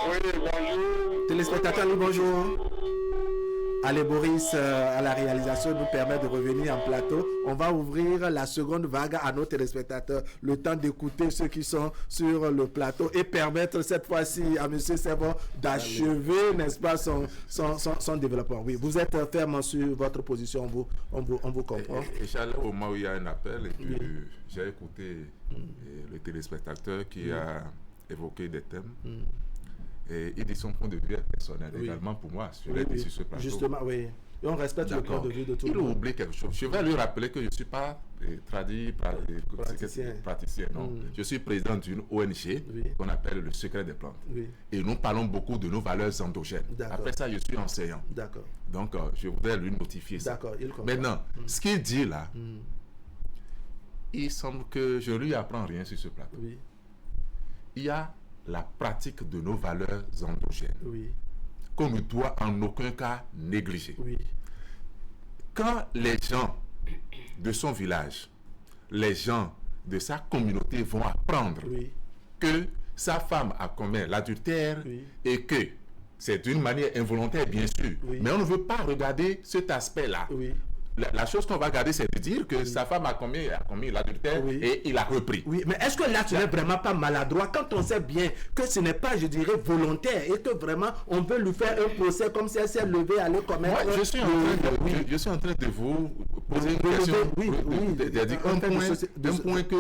Oui, bonjour.
Téléspectateur, bonjour. Allez, Boris, à la réalisation, nous permet de revenir en plateau. On va ouvrir la seconde vague à nos téléspectateurs, le temps d'écouter ceux qui sont sur le plateau et permettre cette fois-ci à M. Servon d'achever, n'est-ce pas, son développement. Oui, vous êtes ferme sur votre position, on vous comprend.
Et Charles, au moment où il y a un appel, et puis j'ai écouté le téléspectateur qui a évoqué des thèmes. Et il dit son point de vue personnel également pour moi sur ce plateau.
Justement, oui. Et on respecte le point de vue de tout le monde.
Il oublie quelque chose. Je vais lui rappeler que je ne suis pas traduit praticien. Non. Je suis président d'une ONG qu'on appelle le Secret des plantes. Et nous parlons beaucoup de nos valeurs endogènes. Après ça, je suis enseignant. Donc, je voudrais lui notifier ça.
Il comprend.
Maintenant, ce qu'il dit là, il semble que je lui apprends rien sur ce plateau.
Oui.
Il y a la pratique de nos valeurs endogènes.
Oui.
Qu'on ne doit en aucun cas négliger.
Oui.
Quand les gens de son village, les gens de sa communauté vont apprendre
Oui.
que sa femme a commis l'adultère
Oui.
et que c'est d'une manière involontaire, bien sûr,
Oui.
mais on ne veut pas regarder cet aspect-là.
Oui.
La chose qu'on va regarder, c'est de dire que sa femme a commis l'adultère
Oui.
et il a repris.
Oui, mais est-ce que là, tu n'es vraiment pas maladroit quand on sait bien que ce n'est pas, je dirais, volontaire et que vraiment, on peut lui faire un procès comme si elle s'est levée, aller commettre...
Moi, je suis en train de vous poser une question. Un point que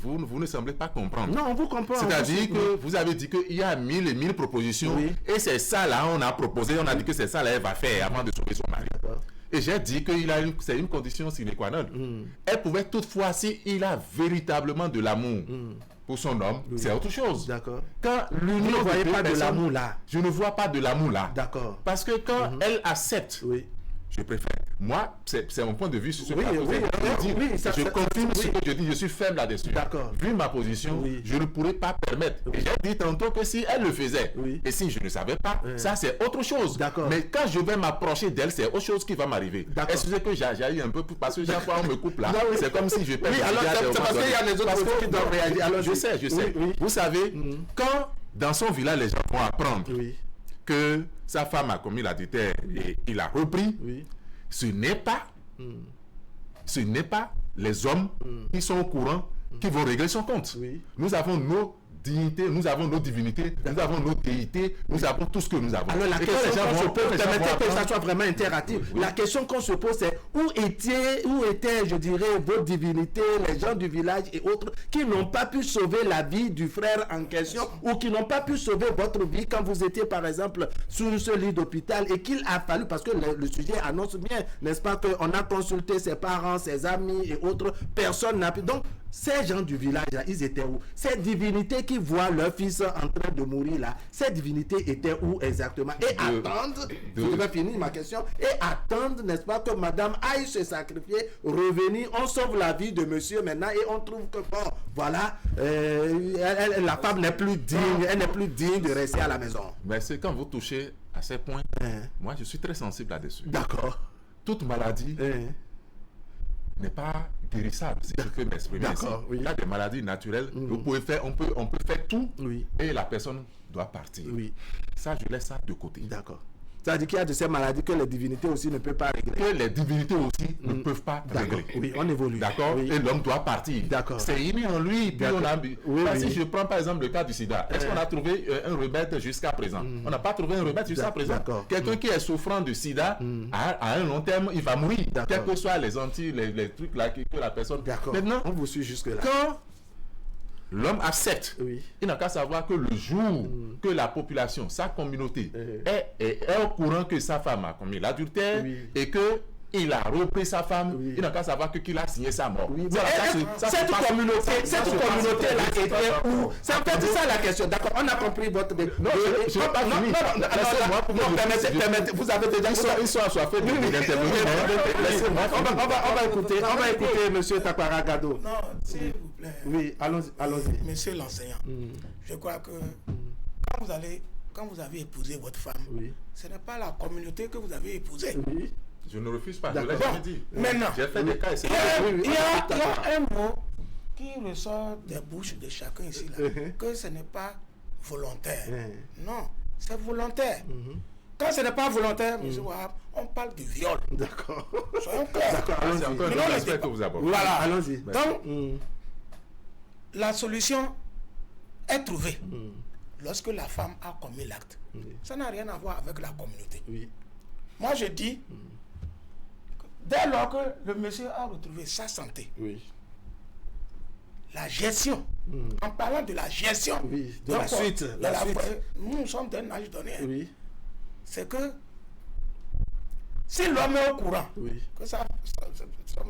vous ne semblez pas comprendre.
Non, on vous comprend.
C'est-à-dire que vous avez dit qu'il y a 1000 et 1000 propositions.
Oui.
Et c'est ça là, on a proposé, on a dit que c'est ça là, elle va faire avant de sauver son mari. Et j'ai dit que c'est une condition sine qua non. Elle pouvait toutefois, s'il a véritablement de l'amour pour son homme, c'est autre chose.
D'accord.
Quand l'union
Vous ne voyez
de
pas
deux
de
personnes,
l'amour là.
je ne vois pas de l'amour là.
D'accord.
Parce que quand elle accepte,
Oui.
je préfère. Moi, c'est mon point de vue sur ce
Oui,
plateau.
oui,
Je confirme ce que je dis, je suis ferme là-dessus.
D'accord.
Vu ma position,
Oui.
je ne pourrais pas permettre. Et j'ai dit tantôt que si elle le faisait,
Oui.
et si je ne savais pas, ça c'est autre chose.
D'accord.
Mais quand je vais m'approcher d'elle, c'est autre chose qui va m'arriver.
D'accord.
Excusez que j'aille un peu, parce que chaque fois on me coupe là,
Non, oui.
c'est comme si je perds.
Oui, alors c'est parce qu'il y a les autres
Parce que-
qui doivent réagir. Alors,
je sais.
Oui, oui.
Vous savez, quand dans son village, les gens vont apprendre
Oui.
que sa femme a commis l'adultère et il a repris,
Oui.
ce n'est pas les hommes qui sont au courant qui vont régler son compte.
Oui.
Nous avons nos dignités, nous avons nos divinités, nous avons nos déités, nous avons tout ce que nous avons.
Alors la
Et quand
question
les gens
qu'on se
vont-
pose,
quand les gens
permettez
vont
que ça
apprendre-
soit vraiment interactif.
Oui.
La question qu'on se pose, c'est où étaient, je dirais, vos divinités, les gens du village et autres, qui n'ont pas pu sauver la vie du frère en question, ou qui n'ont pas pu sauver votre vie quand vous étiez, par exemple, sur ce lit d'hôpital, et qu'il a fallu, parce que le sujet annonce bien, n'est-ce pas, qu'on a consulté ses parents, ses amis et autres, personne n'a pu. Donc, ces gens du village, là, ils étaient où? Ces divinités qui voient leur fils en train de mourir, là, ces divinités étaient où exactement? Et attendre, je vais finir ma question, et attendre, n'est-ce pas, que madame aille se sacrifier, revenir, on sauve la vie de monsieur maintenant, et on trouve que, bon, voilà, la femme n'est plus digne, elle n'est plus digne de rester à la maison.
Mais c'est quand vous touchez à ces points, moi je suis très sensible là-dessus.
D'accord.
Toute maladie n'est pas guérissable, si je peux m'exprimer ainsi.
D'accord, oui.
Il y a des maladies naturelles, vous pouvez faire, on peut faire tout,
Oui.
et la personne doit partir.
Oui.
Ça, je laisse ça de côté.
D'accord. Ça veut dire qu'il y a de ces maladies que les divinités aussi ne peuvent pas régler.
Que les divinités aussi ne peuvent pas
D'accord.
régler.
Oui, on évolue.
D'accord.
Oui.
Et l'homme doit partir.
D'accord.
C'est inné en lui. Puis on a...
Oui,
Parce
oui.
Si je prends par exemple le cas du sida, est-ce qu'on a trouvé un remède jusqu'à présent? On n'a pas trouvé un remède jusqu'à présent.
D'accord.
Quelqu'un qui est souffrant de sida, à un long terme, il va mourir.
D'accord.
Quels que soient les les trucs là que la personne...
D'accord.
Maintenant,
On vous suit jusque-là.
quand l'homme accepte,
Oui.
il n'a qu'à savoir que le jour que la population, sa communauté, est au courant que sa femme a commis l'adultère
Oui.
et que il a repris sa femme,
Oui.
il n'a qu'à savoir qu'il a signé sa mort.
Oui,
Voilà,
mais cette communauté-là était où? C'est en fait ça la question. D'accord, on a compris votre...
je n'ai pas fini. Laissez-moi pour que
permettez, vous avez déjà...
Ils sont assoiffés d'intervenir. Laissez-moi
On va écouter monsieur Takwara Gado.
Non, s'il vous plaît.
Oui, allons-y.
Monsieur l'enseignant, je crois que quand vous avez épousé votre femme,
Oui.
ce n'est pas la communauté que vous avez épousée.
Oui.
Je ne refuse pas, je l'ai
D'accord.
jamais dit.
Maintenant,
J'ai fait des cas et c'est
il y a un mot qui ressort des bouches de chacun ici, là, que ce n'est pas volontaire. Non, c'est volontaire. Quand ce n'est pas volontaire, monsieur Wahab, on parle du viol.
D'accord.
Soyons clairs.
D'accord,
C'est encore un
allons-y.
autre aspect que vous abordez.
Voilà.
Allons-y.
Donc, la solution est trouvée lorsque la femme a commis l'acte. Ça n'a rien à voir avec la communauté.
Oui.
Moi, je dis, dès lors que le monsieur a retrouvé sa santé,
Oui.
la gestion, en parlant de la gestion,
Oui, de
donc,
la suite,
de
la suite.
nous sommes d'un âge donné,
Oui.
c'est que si l'homme est au courant
Oui.
que son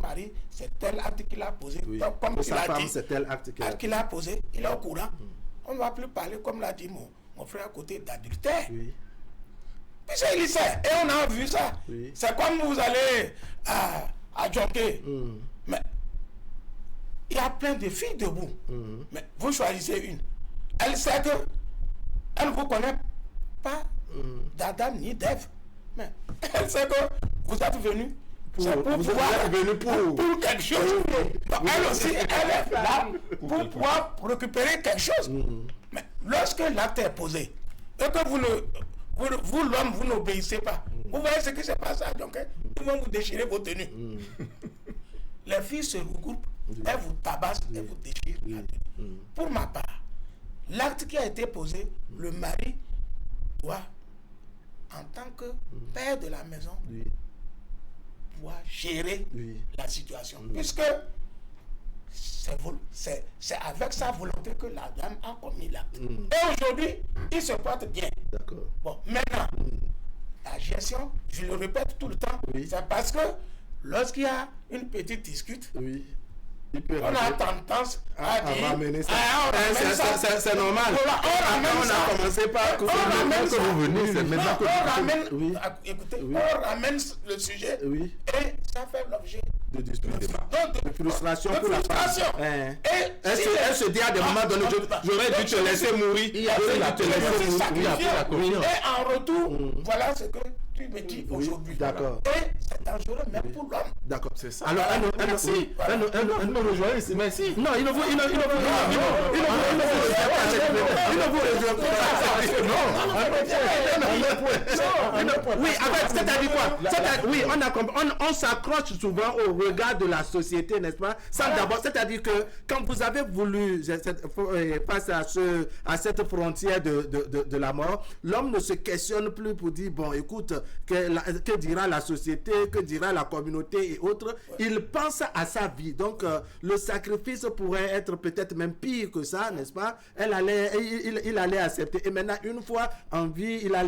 mari, c'est tel acte qu'il a posé,
Oui.
donc, comme
Que
il
sa
a
femme,
dit,
c'est tel acte
qu'il a posé, il est au courant. On ne va plus parler, comme l'a dit mon frère à côté, d'adultère.
Oui.
Puisqu'il sait, et on a vu ça.
Oui.
C'est comme vous allez à Djonké. Mais il y a plein de filles debout. Mais vous choisissez une. Elle sait que elle ne vous connaît pas d'Adam ni d'Ève. Mais elle sait que vous êtes venu pour quelque chose. Donc, elle aussi, elle est là pour pouvoir récupérer quelque chose. Mais lorsque l'acte est posé et que vous l'homme, vous n'obéissez pas, vous voyez ce qui se passe là. Donc, ils vont vous déchirer vos tenues. Les filles se regroupent, elles vous tabassent et vous déchirent la tenue. Pour ma part, l'acte qui a été posé, le mari doit, en tant que père de la maison, pouvoir gérer la situation. Puisque c'est avec sa volonté que la dame a commis l'acte. Et aujourd'hui, il se porte bien.
D'accord.
Bon, maintenant, la gestion, je le répète tout le temps, c'est parce que lorsqu'il y a une petite dispute, on a tendance à dire
ramener ça.
C'est
normal. On a commencé par que vous venez, c'est maintenant que
on ramène le sujet et ça fait l'objet
de dispute.
De
frustration pour la femme.
Elle
se dit à des moments donnés, j'aurais dû te laisser mourir.
Et en retour, voilà ce que tu me dis aujourd'hui.
D'accord.
Et c'est dangereux même pour l'homme.
D'accord, c'est ça.
Alors,
elle nous rejoint ici, mais si. Non, il ne vous rejoint pas. Oui, c'est-à-dire quoi? Oui, on s'accroche souvent au regard de la société, n'est-ce pas? C'est-à-dire que quand vous avez voulu face à cette frontière de la mort, l'homme ne se questionne plus pour dire, bon, écoute, que dira la société, que dira la communauté et autres. Il pense à sa vie. Donc, le sacrifice pourrait être peut-être même pire que ça, n'est-ce pas? Il allait accepter. Et maintenant, une fois en vie, il a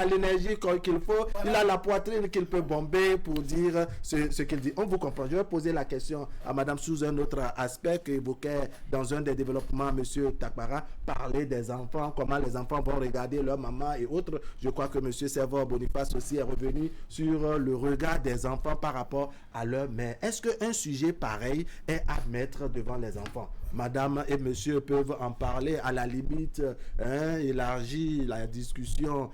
l'énergie qu'il faut, il a la poitrine qu'il peut bomber pour dire ce qu'il dit. On vous comprend. Je vais poser la question à Madame sous un autre aspect qu'évoquait dans un des développements Monsieur Takbara, parler des enfants, comment les enfants vont regarder leur maman et autres. Je crois que Monsieur Servor Boniface aussi est revenu sur le regard des enfants par rapport à leur mère. Est-ce qu'un sujet pareil est à mettre devant les enfants? Madame et monsieur peuvent en parler, à la limite, élargir la discussion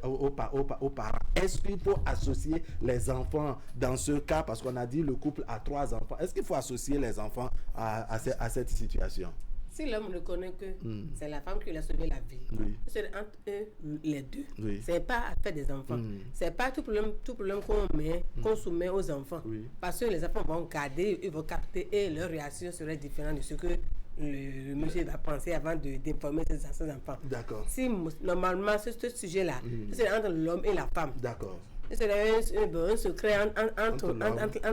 aux parents. Est-ce qu'il faut associer les enfants dans ce cas? Parce qu'on a dit le couple a 3 enfants. Est-ce qu'il faut associer les enfants à cette situation?
Si l'homme reconnaît que c'est la femme qui lui a sauvé la vie, c'est entre eux les deux. C'est pas à faire des enfants. C'est pas tout problème qu'on soumet aux enfants. Parce que les enfants vont garder, ils vont capter et leur réaction serait différente de ce que le monsieur va penser avant d'informer ses enfants.
D'accord.
Si normalement ce sujet-là, c'est entre l'homme et la femme.
D'accord.
C'est un secret entre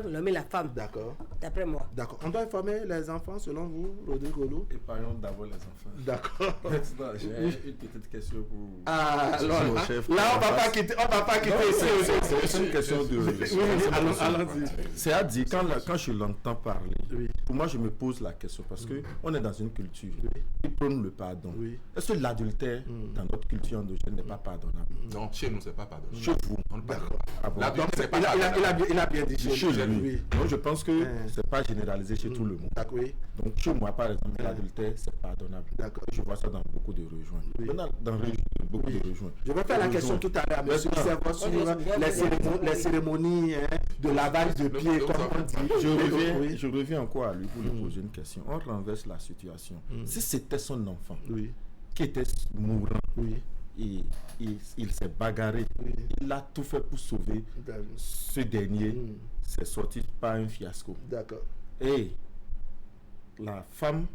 l'homme et la femme.
D'accord.
D'après moi.
D'accord. On doit informer les enfants selon vous, Rodrigo Lou?
Épargnons d'abord les enfants.
D'accord.
Maintenant, j'ai une petite question pour...
alors là, on va pas quitter ici.
C'est une question de...
allons-y.
C'est à dire, quand je l'entends parler, pour moi, je me pose la question, parce qu'on est dans une culture qui prône le pardon. Est-ce que l'adultère, dans notre culture endogène, n'est pas pardonnable?
Non, chez nous, c'est pas pardonnable.
Chez vous?
Il a bien dit
chez lui. Donc je pense que c'est pas généralisé chez tout le monde. Donc chez moi, par exemple, l'adultère, c'est pardonnable. Je vois ça dans beaucoup de rejoints. Dans beaucoup de rejoints.
Je vais faire la question tout à l'heure, monsieur Servor, sur les cérémonies de lavage de pieds, comme on dit.
Je reviens encore à lui pour lui poser une question. On renverse la situation. Si c'était son enfant qui était mourant, et il s'est bagarré, il a tout fait pour sauver ce dernier, c'est sorti par un fiasco.
D'accord.
Et la femme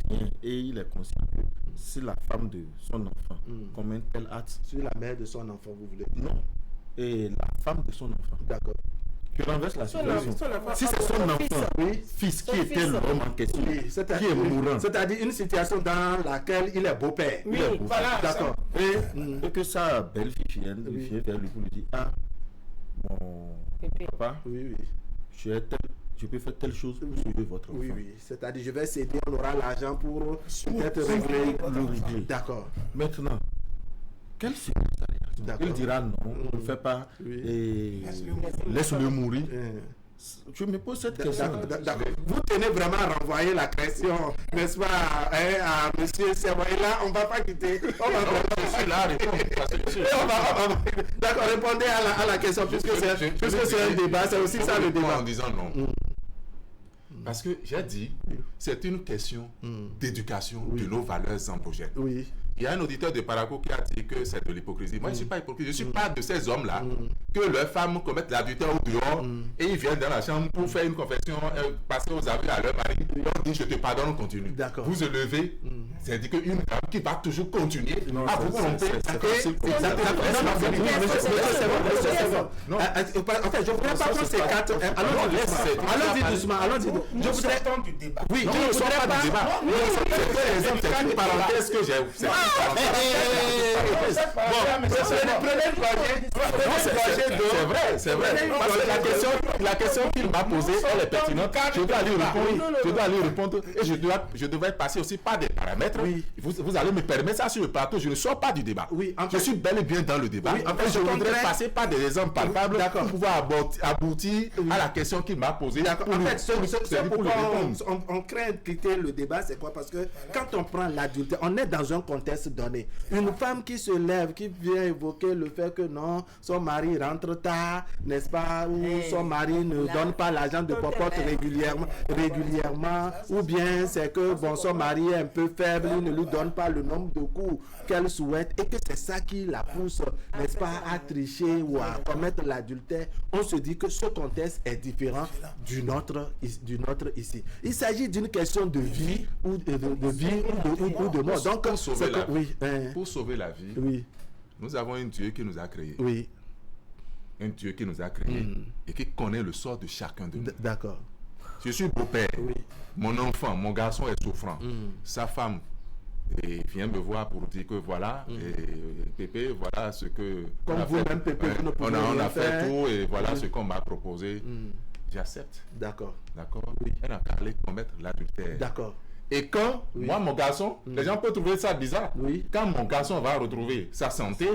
vient et il est conscient que c'est la femme de son enfant comme un tel acte.
Sur la mère de son enfant, vous voulez dire?
Non. Et la femme de son enfant.
D'accord.
Je renverse la situation. Si c'est son enfant, fils qui était l'homme en question, qui est mourant.
C'est-à-dire une situation dans laquelle il est beau-père.
Oui, voilà.
D'accord.
Et que sa belle-fille vient vers lui pour lui dire, ah, mon papa, je peux faire telle chose pour sauver votre enfant.
Oui. C'est-à-dire, je vais céder, on aura l'argent pour peut-être régler
le.
D'accord.
Maintenant, quelle circonstance? Il dira non, on ne fait pas, et laisse-le mourir. Je me pose cette question.
D'accord. Vous tenez vraiment à renvoyer la question, n'est-ce pas, à monsieur Serwa. Et là, on ne va pas quitter. On va
je suis là à répondre.
D'accord, répondez à la question, puisque c'est un débat, c'est aussi ça le débat.
En disant non. Parce que j'ai dit, c'est une question d'éducation de nos valeurs endogènes.
Oui.
Il y a un auditeur de Paraco qui a dit que c'est de l'hypocrisie. Moi, je ne suis pas hypocrite. Je ne suis pas de ces hommes-là que leurs femmes commettent l'adultère au dehors et ils viennent dans la chambre pour faire une confession, passer aux avis à leur mari. On dit, je te pardonne, on continue. Vous élevez, c'est dire qu'une femme qui va toujours continuer à vous tromper.
En fait, je ne voudrais pas prendre ces quatre. Allons-y doucement. Je voudrais prendre du débat. Oui, je ne sors pas du débat. C'est une parenthèse que j'ai. C'est vrai. Parce que la question qu'il m'a posée, elle est pertinente. Je dois lui répondre et je devrais passer aussi par des paramètres. Vous allez me permettre ça sur le plateau. Je ne sors pas du débat. Je suis bel et bien dans le débat. Je voudrais passer par des exemples palpables pour pouvoir aboutir à la question qu'il m'a posée. En fait, on craint de quitter le débat, c'est quoi? Parce que quand on prend l'adultère, on est dans un contexte donné. Une femme qui se lève, qui vient évoquer le fait que non, son mari rentre tard, n'est-ce pas, ou son mari ne donne pas l'argent de popote régulièrement, ou bien c'est que bon, son mari est un peu faible, il ne lui donne pas le nombre de coups qu'elle souhaite, et que c'est ça qui la pousse, n'est-ce pas, à tricher ou à commettre l'adultère. On se dit que ce contexte est différent du nôtre ici. Il s'agit d'une question de vie ou de mort. Donc,
pour sauver la vie, nous avons un Dieu qui nous a créés. Un Dieu qui nous a créés et qui connaît le sort de chacun de nous.
D'accord.
Je suis beau-père. Mon enfant, mon garçon est souffrant. Sa femme vient me voir pour dire que voilà, Pépé, voilà ce que...
Comme vous-même, Pépé, vous ne pouvez
on a fait tout et voilà ce qu'on m'a proposé. J'accepte.
D'accord.
Elle a parlé de commettre l'adultère.
D'accord.
Et quand, moi, mon garçon, les gens peuvent trouver ça bizarre. Quand mon garçon va retrouver sa santé,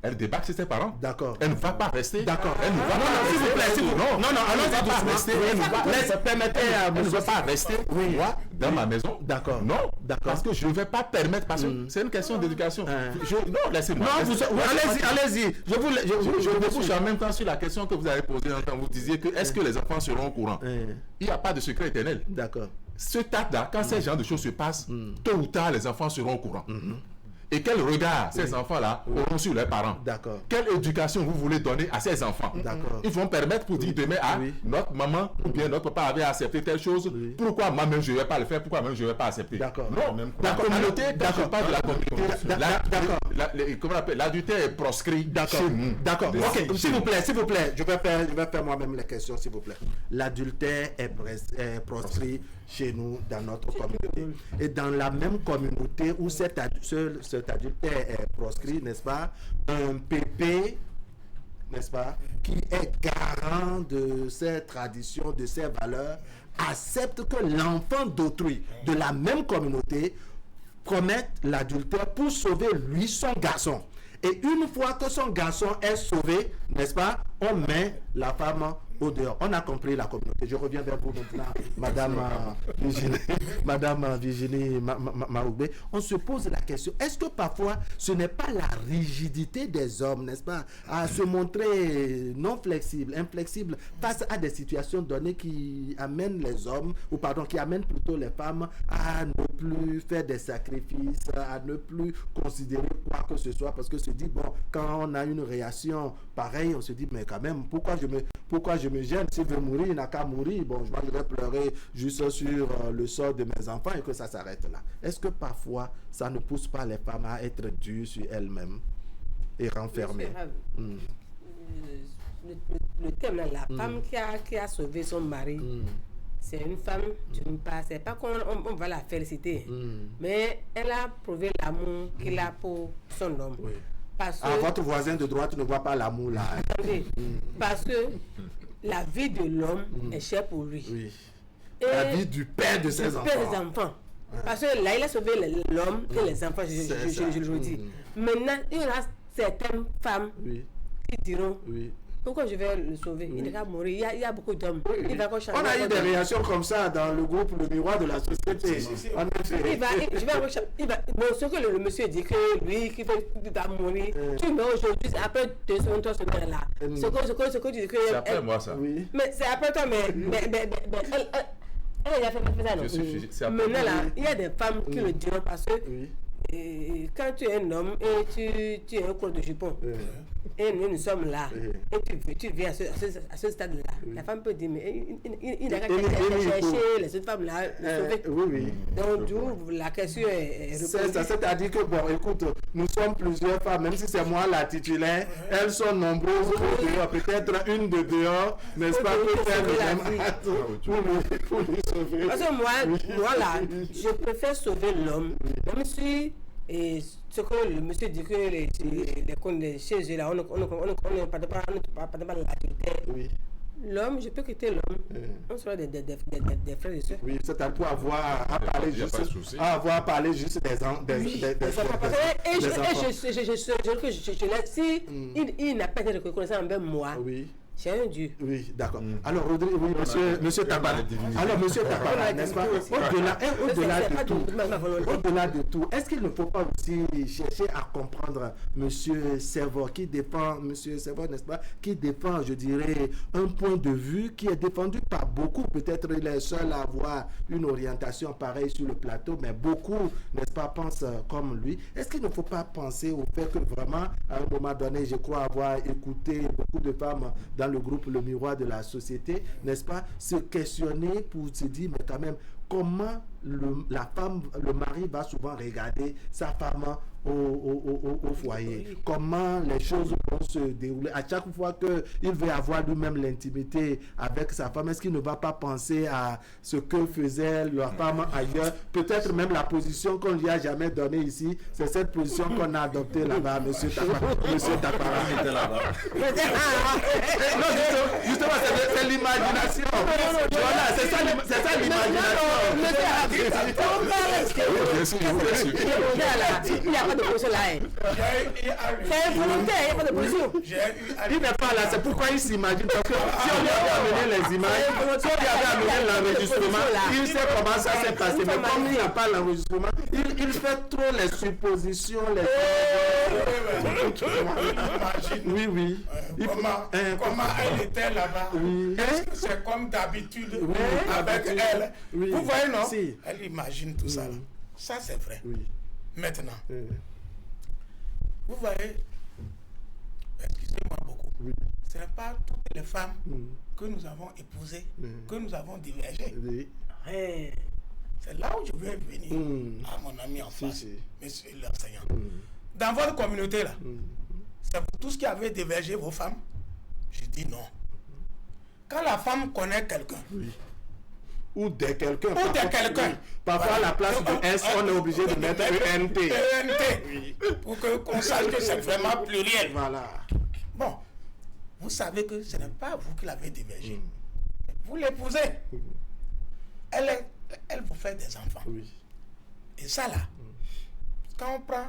elle débarque chez ses parents.
D'accord.
Elle ne va pas rester.
D'accord.
Elle ne va pas
s'il vous plaît.
Non, allons-y doucement.
Permettez à
elle ne va pas rester, moi, dans ma maison.
D'accord.
Non, parce que je ne vais pas permettre, parce que c'est une question d'éducation. Non, laissez-moi.
Allez-y.
Je me couche en même temps sur la question que vous avez posée quand vous disiez que est-ce que les enfants seront au courant? Il n'y a pas de secret éternel.
D'accord.
Ce tas-là, quand ces genres de choses se passent, tôt ou tard, les enfants seront au courant. Et quel regard ces enfants-là auront sur leurs parents?
D'accord.
Quelle éducation vous voulez donner à ces enfants?
D'accord.
Ils vont permettre pour dire demain, notre maman ou bien notre papa avait accepté telle chose, pourquoi moi-même je ne vais pas le faire, pourquoi même je ne vais pas accepter?
D'accord.
Non, la communauté, quand je parle de la communauté, comment on appelle, l'adultère est proscrit chez nous.
D'accord. Ok, s'il vous plaît, je vais faire moi-même les questions, s'il vous plaît. L'adultère est proscrit chez nous, dans notre communauté. Et dans la même communauté où cet adultère est proscrit, n'est-ce pas, un pépé, n'est-ce pas, qui est garant de ses traditions, de ses valeurs, accepte que l'enfant d'autrui de la même communauté commette l'adultère pour sauver lui, son garçon. Et une fois que son garçon est sauvé, n'est-ce pas, on met la femme au dehors. On a compris la communauté. Je reviens vers vous maintenant, Madame Virginie Maoubé. On se pose la question, est-ce que parfois ce n'est pas la rigidité des hommes, n'est-ce pas, à se montrer non flexible, inflexible face à des situations données qui amènent les hommes, ou pardon, qui amènent plutôt les femmes à ne plus faire des sacrifices, à ne plus considérer quoi que ce soit, parce que se dit, bon, quand on a une réaction pareille, on se dit, mais quand même, pourquoi je me gêne? S'il veut mourir, il n'a qu'à mourir. Bon, moi, je vais pleurer juste sur le sort de mes enfants et que ça s'arrête là. Est-ce que parfois, ça ne pousse pas les femmes à être dures sur elles-mêmes et renfermées?
Le thème là, la femme qui a sauvé son mari, c'est une femme, d'une part, c'est pas qu'on va la féliciter, mais elle a prouvé l'amour qu'il a pour son homme.
Oui.
Parce que,
votre voisin de droite ne voit pas l'amour là.
Attendez, parce que la vie de l'homme est chère pour lui.
Oui.
Et
la vie du père de ses enfants.
Père des enfants. Parce que là, il a sauvé l'homme et les enfants, je le dis. Maintenant, il y a certaines femmes qui diront, Pourquoi je vais le sauver? Il va mourir. Il y a beaucoup d'hommes. Il va changer.
On a eu des réactions comme ça dans le groupe Le Miroir de la Société.
Bon, ce que le monsieur dit que lui, qui va mourir, tu mets aujourd'hui, après 2 semaines, 3 semaines là. Ce que tu dis que.
C'est après moi ça.
Oui.
Mais c'est après toi, mais elle a fait ça, non? Maintenant là, il y a des femmes qui le diront parce que quand tu es un homme et tu es un corps de jupon, et nous sommes là, et tu viens à ce stade-là, la femme peut dire, mais il n'a qu'à chercher les autres femmes là, le sauver.
Oui.
Donc, du coup, la question est
c'est-à-dire que, bon, écoute, nous sommes plusieurs femmes, même si c'est moi la titulaire, elles sont nombreuses au dehors, peut-être une de dehors, n'est-ce pas, peut faire le même acte pour lui sauver.
Parce que moi là, je préfère sauver l'homme, même si ce que le monsieur dit que les chez eux là, on ne parle pas de l'adultère.
Oui.
L'homme, je peux quitter l'homme. On sera des frères et sœurs.
Oui, c'est-à-dire pour avoir à parler juste des enfants.
Et je laisse, si il n'a pas été reconnaissant envers moi.
Oui.
C'est un Dieu.
Oui, d'accord. Alors, Rodrigue, oui, monsieur Tabara. Alors, monsieur Tabara, n'est-ce pas? Au-delà de tout, est-ce qu'il ne faut pas aussi chercher à comprendre monsieur Servor, n'est-ce pas, qui défend, je dirais, un point de vue qui est défendu par beaucoup. Peut-être il est seul à avoir une orientation pareille sur le plateau, mais beaucoup, n'est-ce pas, pensent comme lui. Est-ce qu'il ne faut pas penser au fait que vraiment, à un moment donné, je crois avoir écouté beaucoup de femmes dans le groupe Le Miroir de la Société, n'est-ce pas, se questionner pour se dire, mais quand même, comment le mari va souvent regarder sa femme au foyer. Oui. Comment les choses vont se dérouler. À chaque fois qu'il veut avoir lui-même l'intimité avec sa femme, est-ce qu'il ne va pas penser à ce que faisait leur femme ailleurs? Peut-être même la position qu'on lui a jamais donnée ici, c'est cette position qu'on a adoptée là-bas, monsieur Tapara. Monsieur Tapara était là-bas. Non, justement, c'est l'imagination. Voilà, c'est ça l'imagination.
Il n'y a pas de position là. C'est volontaire, il n'y a pas de position.
Il n'est pas là, c'est pourquoi il s'imagine. Parce que si on lui avait amené les images, si on lui avait amené l'enregistrement, il sait comment ça s'est passé. Mais comme il n'y a pas l'enregistrement, il fait trop les suppositions. Oui.
Comment elle était là-bas? Est-ce que c'est comme d'habitude avec elle? Vous voyez, non? Elle imagine tout ça. Ça, c'est vrai. Maintenant, vous voyez, excusez-moi beaucoup, ce n'est pas toutes les femmes que nous avons épousées, que nous avons divergées. C'est là où je veux venir à mon ami en face, monsieur l'enseignant. Dans votre communauté, là, c'est vous tous qui avez divergé vos femmes? Je dis non. Quand la femme connaît quelqu'un,
ou de quelqu'un.
Parfois,
à la place de S, on est obligé de mettre ENT.
Pour qu'on sache que c'est vraiment pluriel.
Voilà.
Bon, vous savez que ce n'est pas vous qui l'avez divergé. Vous l'épousez. Elle vous fait des enfants. Et ça là, quand on prend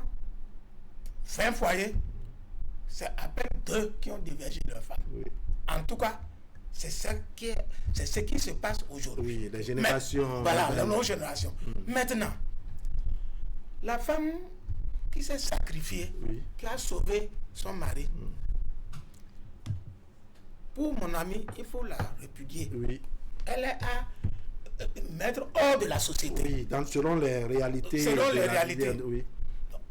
20 foyers, c'est à peine 2 qui ont divergé de leur femme. En tout cas, c'est ce qui se passe aujourd'hui.
Oui, les générations.
Voilà, les nouvelles générations. Maintenant, la femme qui s'est sacrifiée, qui a sauvé son mari, pour mon ami, il faut la répudier. Elle est à mettre hors de la société.
Oui, donc selon les réalités.
Selon les réalités.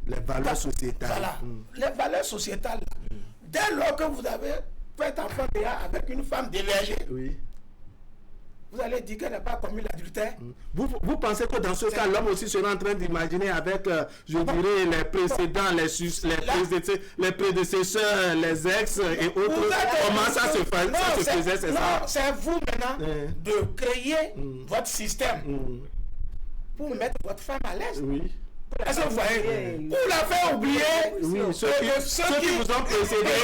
Les valeurs sociétales.
Voilà, les valeurs sociétales. Dès lors que vous avez fait enfant déjà avec une femme divergée, vous allez dire qu'elle n'a pas commis l'adultère.
Vous pensez que dans ce cas, l'homme aussi sera en train d'imaginer avec, je dirais, les précédents, les prédécesseurs, les ex et autres, comment ça se faisait, c'est ça?
Non, c'est vous maintenant de créer votre système pour mettre votre femme à l'aise. Est-ce que vous voyez? Pour la faire oublier ceux qui vous ont précédé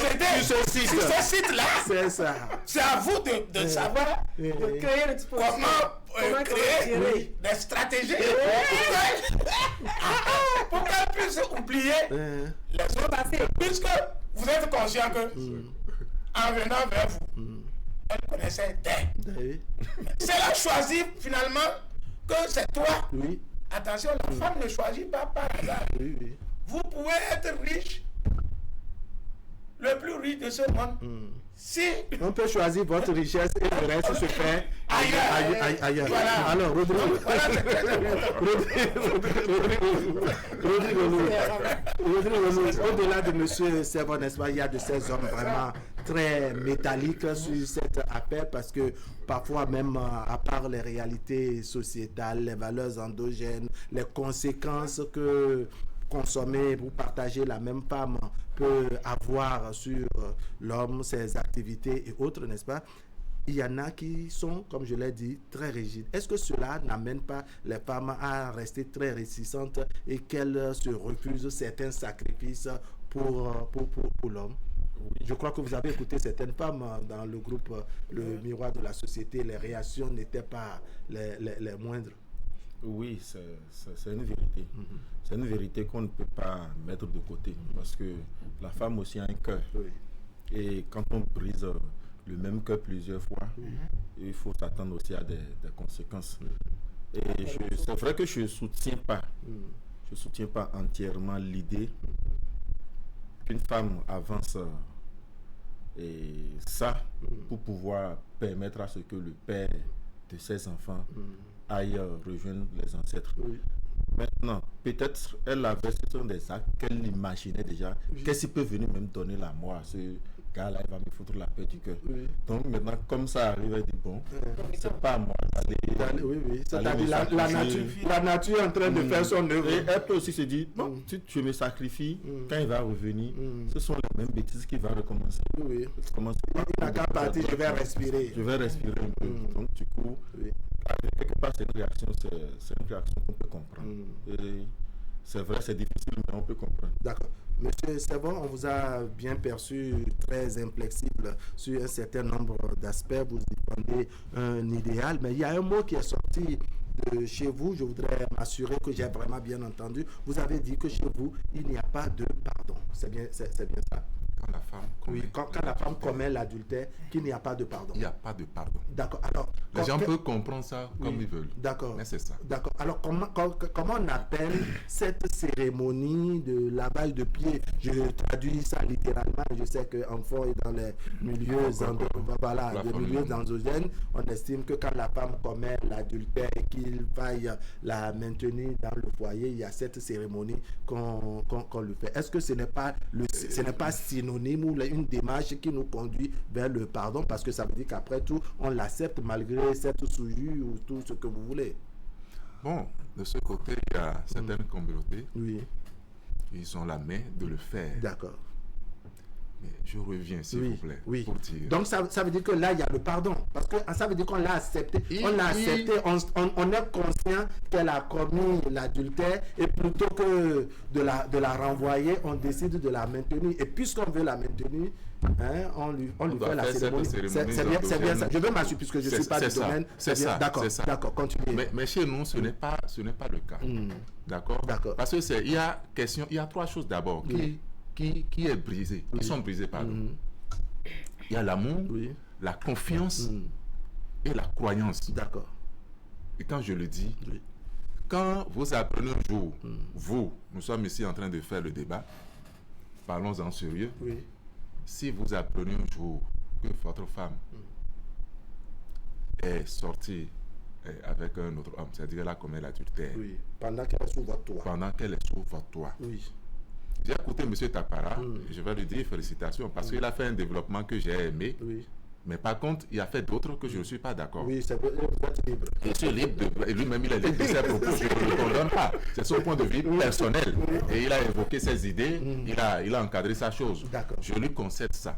sur ce site-là.
C'est ça.
C'est à vous de savoir comment créer des stratégies pour qu'elle puisse oublier les autres. Puisque vous êtes conscient que en venant vers vous, elle connaissait Day. Si elle a choisi finalement que c'est toi, attention, la femme ne choisit pas par hasard. Vous pouvez être riche, le plus riche de ce monde. Si
on peut choisir votre richesse et le reste se fait ailleurs.
Voilà.
Alors, Rodrigo, au-delà de M. Servan, n'est-ce pas, il y a de ces hommes vraiment très métalliques sur cette affaire parce que parfois même, à part les réalités sociétales, les valeurs endogènes, les conséquences que consommer ou partager la même femme peut avoir sur l'homme, ses activités et autres, n'est-ce pas? Il y en a qui sont, comme je l'ai dit, très rigides. Est-ce que cela n'amène pas les femmes à rester très réticentes et qu'elles se refusent certains sacrifices pour l'homme? Je crois que vous avez écouté certaines femmes dans le groupe Le Miroir de la Société. Les réactions n'étaient pas les moindres.
Oui, c'est une vérité. C'est une vérité qu'on ne peut pas mettre de côté parce que la femme aussi a un cœur. Et quand on brise le même cœur plusieurs fois, il faut s'attendre aussi à des conséquences. Et c'est vrai que je ne soutiens pas entièrement l'idée qu'une femme avance et ça pour pouvoir permettre à ce que le père de ses enfants aille rejoindre les ancêtres. Maintenant, peut-être elle avait ce sont des actes qu'elle imaginait déjà. Qu'est-ce qui peut venir même donner la mort à ce gars-là, il va me foutre la paix du cœur. Donc maintenant, comme ça arrive, elle dit bon, c'est pas à moi d'aller.
C'est-à-dire la nature est en train de faire son œuvre.
Et elle peut aussi se dire, non, si tu me sacrifies, quand il va revenir, ce sont les mêmes bêtises qu'il va recommencer.
Il n'a qu'à partir, je vais respirer.
Je vais respirer un peu. Donc du coup, quelque part, c'est une réaction qu'on peut comprendre. Et c'est vrai, c'est difficile, mais on peut comprendre.
D'accord. Monsieur Servan, on vous a bien perçu très inflexible sur un certain nombre d'aspects. Vous défendez un idéal, mais il y a un mot qui est sorti de chez vous. Je voudrais m'assurer que j'ai vraiment bien entendu. Vous avez dit que chez vous, il n'y a pas de pardon. C'est bien ça?
Quand la femme commet,
quand la femme commet l'adultère, qu'il n'y a pas de pardon.
Il n'y a pas de pardon.
D'accord. Alors,
les gens peuvent comprendre ça comme ils veulent.
D'accord.
Mais c'est ça.
D'accord. Alors, comment on appelle cette cérémonie de lavage de pieds? Je traduis ça littéralement. Je sais qu'en fond et dans les milieux endogènes, on estime que quand la femme commet l'adultère et qu'il faille la maintenir dans le foyer, il y a cette cérémonie qu'on lui fait. Est-ce que ce n'est pas synonyme ou une démarche qui nous conduit vers le pardon, parce que ça veut dire qu'après tout, on l'accepte malgré cette souillure ou tout ce que vous voulez?
Bon, de ce côté, il y a certaines communautés.
Oui.
Ils ont la main de le faire.
D'accord.
Mais je reviens, s'il vous plaît, pour dire.
Donc, ça veut dire que là, il y a le pardon. Parce que ça veut dire qu'on l'a accepté. On est conscient qu'elle a commis l'adultère et plutôt que de la renvoyer, on décide de la maintenir. Et puisqu'on veut la maintenir, on lui fait la cérémonie. C'est bien ça. Je veux m'assurer puisque je ne suis pas du domaine.
C'est ça.
D'accord, continuez.
Mais chez nous, ce n'est pas le cas. D'accord. Parce que il y a trois choses d'abord qui est brisé, qui sont brisés par nous. Il y a l'amour, la confiance et la croyance.
D'accord.
Et quand je le dis, quand vous apprenez un jour, nous sommes ici en train de faire le débat, parlons-en sérieux. Si vous apprenez un jour que votre femme est sortie avec un autre homme, c'est-à-dire elle a commis l'adultère.
Pendant qu'elle est sous votre toit.
Pendant qu'elle est sous votre toit. J'ai écouté M. Tapara, et je vais lui dire félicitations parce qu'il a fait un développement que j'ai aimé. Mais par contre, il a fait d'autres que je ne suis pas d'accord.
Oui, c'est vrai, vous êtes libre.
Je suis libre, et lui-même il est libre de ses propos, je ne le condamne pas. C'est son point de vue personnel. Et il a évoqué ses idées, il a encadré sa chose. Je lui concède ça.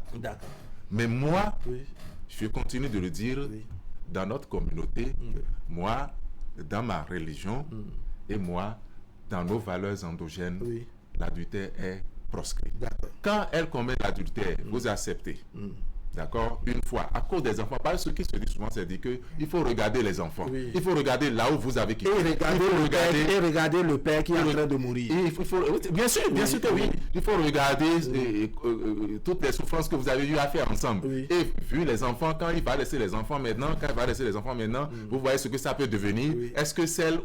Mais moi, je continue de le dire, dans notre communauté, moi, dans ma religion, et moi, dans nos valeurs endogènes, l'adultère est proscrit. Quand elle commet l'adultère, vous acceptez. D'accord, une fois, à cause des enfants. Parce que ce qui se dit souvent, c'est dit qu'il faut regarder les enfants.
Oui.
Il faut regarder là où vous avez quitté.
Et regarder le père qui est en train de mourir.
Bien sûr que oui. Il faut regarder toutes les souffrances que vous avez eu à faire ensemble.
Oui.
Et vu les enfants, quand il va laisser les enfants maintenant, vous voyez ce que ça peut devenir.
Oui.
Est-ce que celle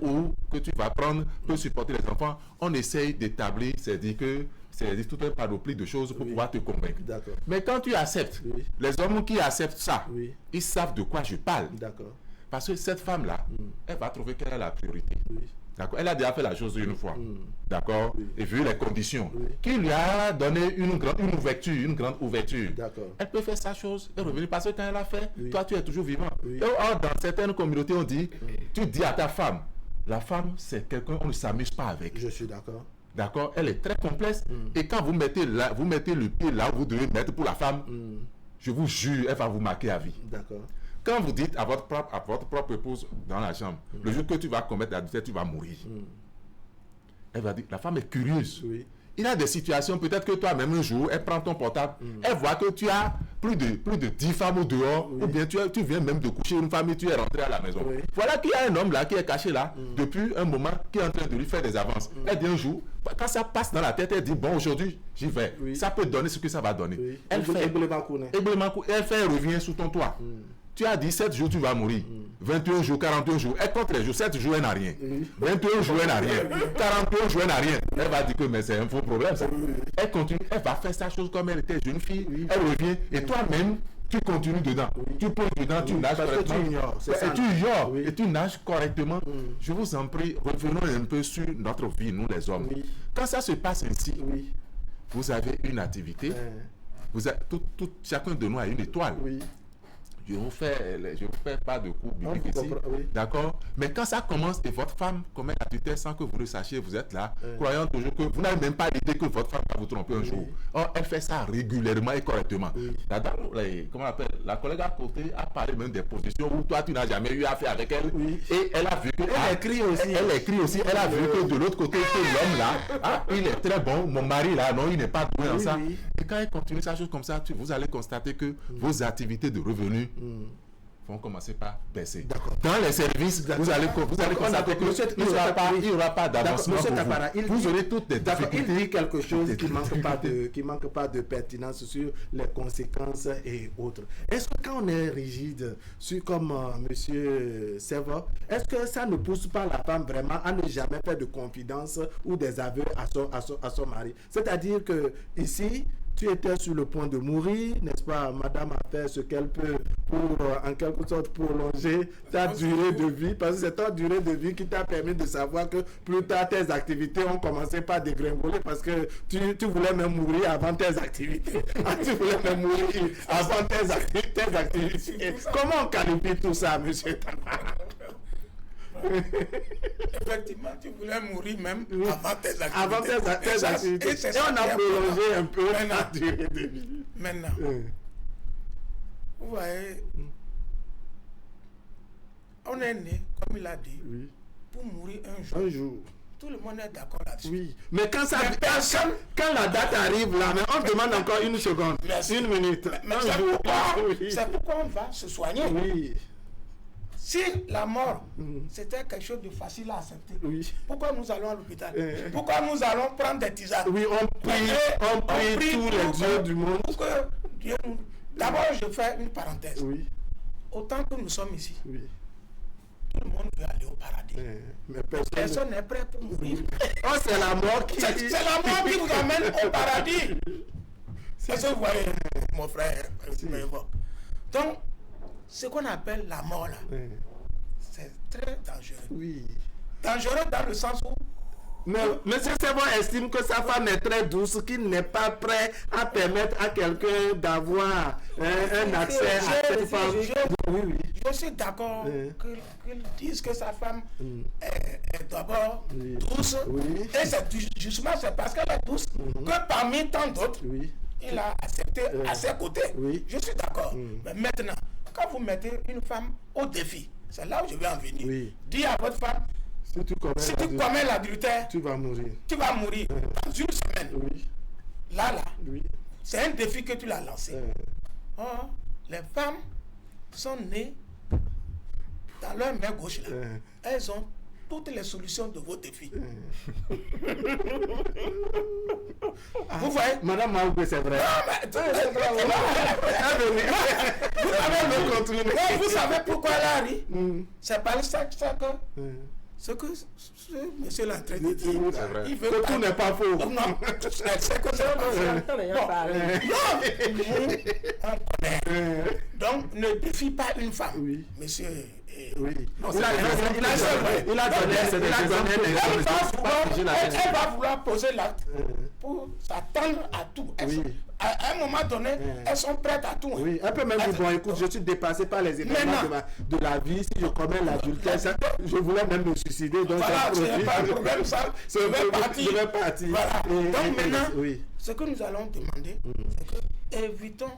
que tu vas prendre peut supporter les enfants? On essaye d'établir, c'est-à-dire tout un panoplie de choses pour pouvoir te convaincre.
D'accord.
Mais quand tu acceptes, les hommes qui acceptent ça, ils savent de quoi je parle.
D'accord.
Parce que cette femme-là, elle va trouver qu'elle a la priorité. D'accord. Elle a déjà fait la chose une fois. D'accord. Et vu les conditions, qui lui a donné une grande ouverture.
D'accord.
Elle peut faire sa chose et revenir. Parce que quand elle a fait, toi, tu es toujours vivant. Et dans certaines communautés, on dit, tu dis à ta femme, la femme, c'est quelqu'un, on ne s'amuse pas avec.
Je suis d'accord.
D'accord, elle est très complexe. Et quand vous mettez le pied là où vous devez mettre pour la femme, je vous jure, elle va vous marquer à vie.
D'accord.
Quand vous dites à votre propre épouse dans la chambre, le jour que tu vas commettre l'adultère, tu vas mourir. Elle va dire, la femme est curieuse.
Oui.
Il y a des situations, peut-être que toi-même un jour, elle prend ton portable, elle voit que tu as plus de 10 femmes au dehors, ou bien tu viens même de coucher une femme et tu es rentré à la maison.
Oui.
Voilà qu'il y a un homme là qui est caché là, depuis un moment, qui est en train de lui faire des avances. Elle dit un jour, quand ça passe dans la tête, elle dit, bon, aujourd'hui, j'y vais. Ça peut donner ce que ça va donner.
Oui.
Elle fait, elle revient sous ton toit. Tu as dit 7 jours, tu vas mourir. 21 jours, 41 jours. Elle compte les jours. 7 jours, elle n'a rien. 21 jours, elle n'a rien. 41 jours, elle n'a rien. Elle va dire que mais c'est un faux problème, ça. Elle continue. Elle va faire sa chose comme elle était jeune fille. Elle revient. Et toi-même, tu continues dedans. Tu poses dedans, tu nages correctement. Tu ignores. Et tu nages correctement. Je vous en prie, revenons un peu sur notre vie, nous les hommes. Quand ça se passe ainsi, vous avez une activité. Chacun de nous a une étoile. Je vous fais pas de coups bibliques ici. D'accord? Mais quand ça commence et votre femme commet l'adultère sans que vous le sachiez, vous êtes là, croyant toujours que vous n'avez même pas l'idée que votre femme va vous tromper un jour. Or, elle fait ça régulièrement et correctement. La dame, comment on appelle, la collègue à côté a parlé même des positions où toi tu n'as jamais eu affaire avec elle. Et elle a vu que. Elle écrit aussi. Elle a vu que de l'autre côté, que l'homme là, il est très bon. Mon mari là, non, il n'est pas doué en ça. Et quand elle continue sa chose comme ça, vous allez constater que vos activités de revenus vont commencer par baisser. Dans les services, vous allez constater qu'il n'y aura pas d'avancement pour vous. Vous aurez toutes les difficultés.
Il dit quelque chose qui manque pas de pertinence sur les conséquences et autres. Est-ce que quand on est rigide, comme M. Serva, est-ce que ça ne pousse pas la femme vraiment à ne jamais faire de confidence ou des aveux à son mari? C'est-à-dire que ici, tu étais sur le point de mourir, n'est-ce pas? Madame a fait ce qu'elle peut pour, en quelque sorte, prolonger ta durée de vie, parce que c'est ta durée de vie qui t'a permis de savoir que plus tard, tes activités ont commencé par dégringoler, parce que tu voulais même mourir avant tes activités. Tu voulais même mourir avant tes activités. Comment on qualifie tout ça, monsieur Tamara?
Effectivement, tu voulais mourir même avant tes activités.
Avant tes activités. Et on a prolongé un peu la durée de vie.
Maintenant, vous voyez, on est né, comme il a dit, pour mourir un jour.
Un jour.
Tout le monde est d'accord là-dessus.
Oui. Mais quand la date arrive là, mais on demande encore une seconde, une minute.
C'est pourquoi on va se soigner.
Oui.
Si la mort, c'était quelque chose de facile à accepter, pourquoi nous allons à l'hôpital? Pourquoi nous allons prendre des tisanes?
Oui, on prie tous les dieux du monde.
D'abord, je fais une parenthèse. Autant que nous sommes ici, tout le monde veut aller au paradis. Mais personne n'est prêt pour mourir.
Oh, c'est la mort qui...
C'est la mort qui vous amène au paradis. C'est ce que vous voyez, mon frère. Donc, ce qu'on appelle la mort là, c'est très dangereux.
Oui.
Dangereux dans le sens où...
Mais M. Serva estime que sa femme est très douce, qu'il n'est pas prêt à permettre à quelqu'un d'avoir un accès à cette femme.
Je suis d'accord qu'ils disent que sa femme est d'abord douce. Et c'est justement parce qu'elle est douce que parmi tant d'autres, il a accepté à ses côtés. Je suis d'accord. Mais maintenant, quand vous mettez une femme au défi, c'est là où je vais en venir. Dis à votre femme, si tu commets l'adultère,
tu vas mourir.
Tu vas mourir dans une semaine. Là, c'est un défi que tu l'as lancé. Or, les femmes sont nées dans leur main gauche là. Elles ont toutes les solutions de vos défis. Vous voyez?
Madame Maoubé, c'est vrai.
Vous savez pourquoi elle a ri? C'est pas ça que ce que monsieur l'a traité de dire. Il veut
que tout n'est pas faux.
Non, c'est que c'est pas faux. On connaît. Donc, ne défie pas une femme.
Oui.
Monsieur.
Oui.
Il a donné
Elle va vouloir poser l'acte pour s'attendre à tout. À un moment donné, elles sont prêtes à tout.
Oui, un peu même vous, bon, écoute, je suis dépassé par les événements de la vie. Si je commets l'adultère, je voulais même me suicider. Donc
voilà, c'est pas le problème, ça. Je vais partir. Voilà. Donc maintenant, ce que nous allons demander, c'est que évitons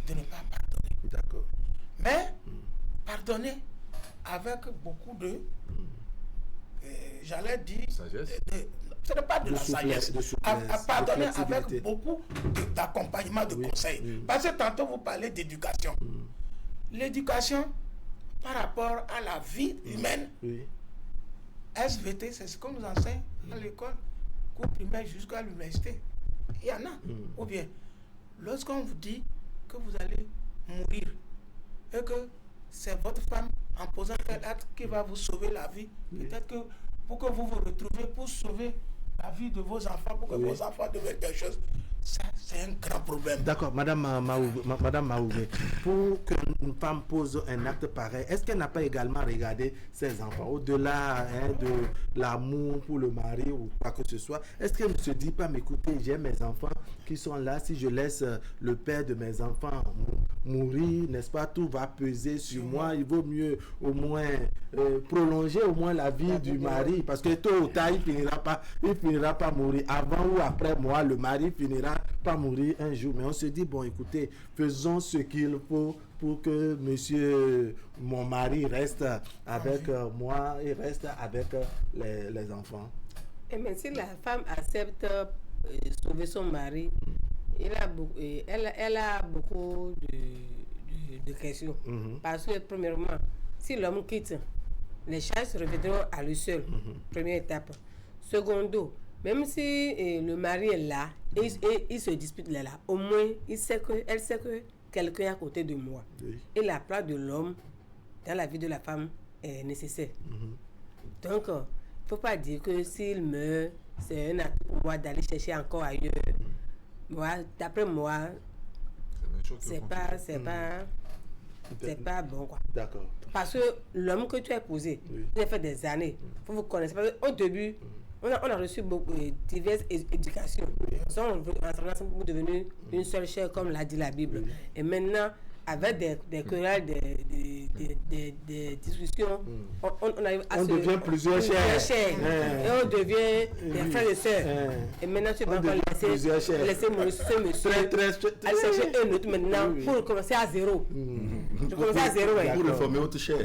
de ne pas pardonner.
D'accord.
Mais pardonner avec beaucoup de, j'allais dire,
sagesse.
Ce n'est pas de la sagesse. À pardonner avec beaucoup d'accompagnement, de conseils. Parce que tantôt vous parlez d'éducation. L'éducation par rapport à la vie humaine, SVT, c'est ce qu'on nous enseigne à l'école, cours primaire jusqu'à l'université. Il y en a. Ou bien, lorsqu'on vous dit que vous allez mourir et que c'est votre femme en posant tel acte qui va vous sauver la vie, peut-être que pour que vous vous retrouviez pour sauver la vie de vos enfants, pour que vos enfants deviennent quelque chose, ça c'est un grand problème.
D'accord, Madame Maoubé, pour qu'une femme pose un acte pareil, est-ce qu'elle n'a pas également regardé ses enfants, au-delà de l'amour pour le mari ou quoi que ce soit? Est-ce qu'elle ne se dit pas, mais écoutez, j'ai mes enfants qui sont là, si je laisse le père de mes enfants mourir, n'est-ce pas, tout va peser sur moi, il vaut mieux au moins prolonger au moins la vie du mari, parce que tôt ou tard, il finira pas mourir. Avant ou après moi, le mari finira pas mourir un jour. Mais on se dit, bon, écoutez, faisons ce qu'il faut pour que monsieur, mon mari, reste avec moi et reste avec les enfants.
Et même si la femme accepte sauver son mari, elle a beaucoup de questions. Parce que, premièrement, si l'homme quitte, les charges reviendront à lui seul. Première étape. Secondo, même si le mari est là et il se dispute là, au moins elle sait que quelqu'un est à côté de moi. Et la place de l'homme dans la vie de la femme est nécessaire. Donc, il ne faut pas dire que s'il meurt, c'est un acte pour moi d'aller chercher encore ailleurs. Moi, d'après moi, c'est pas bon, quoi.
D'accord.
Parce que l'homme que tu as épousé, tu as fait des années. Il faut vous connaître. Parce qu'au début, on a reçu beaucoup diverses éducations. Vous devenez une seule chair, comme l'a dit la Bible. Et maintenant, avec des querelles, des discussions, on arrive à
devient plusieurs chairs.
Et on devient des frères et sœurs. Et maintenant, tu vas laisser ce monsieur aller chercher un autre maintenant pour commencer à zéro.
Pour le former autre chair.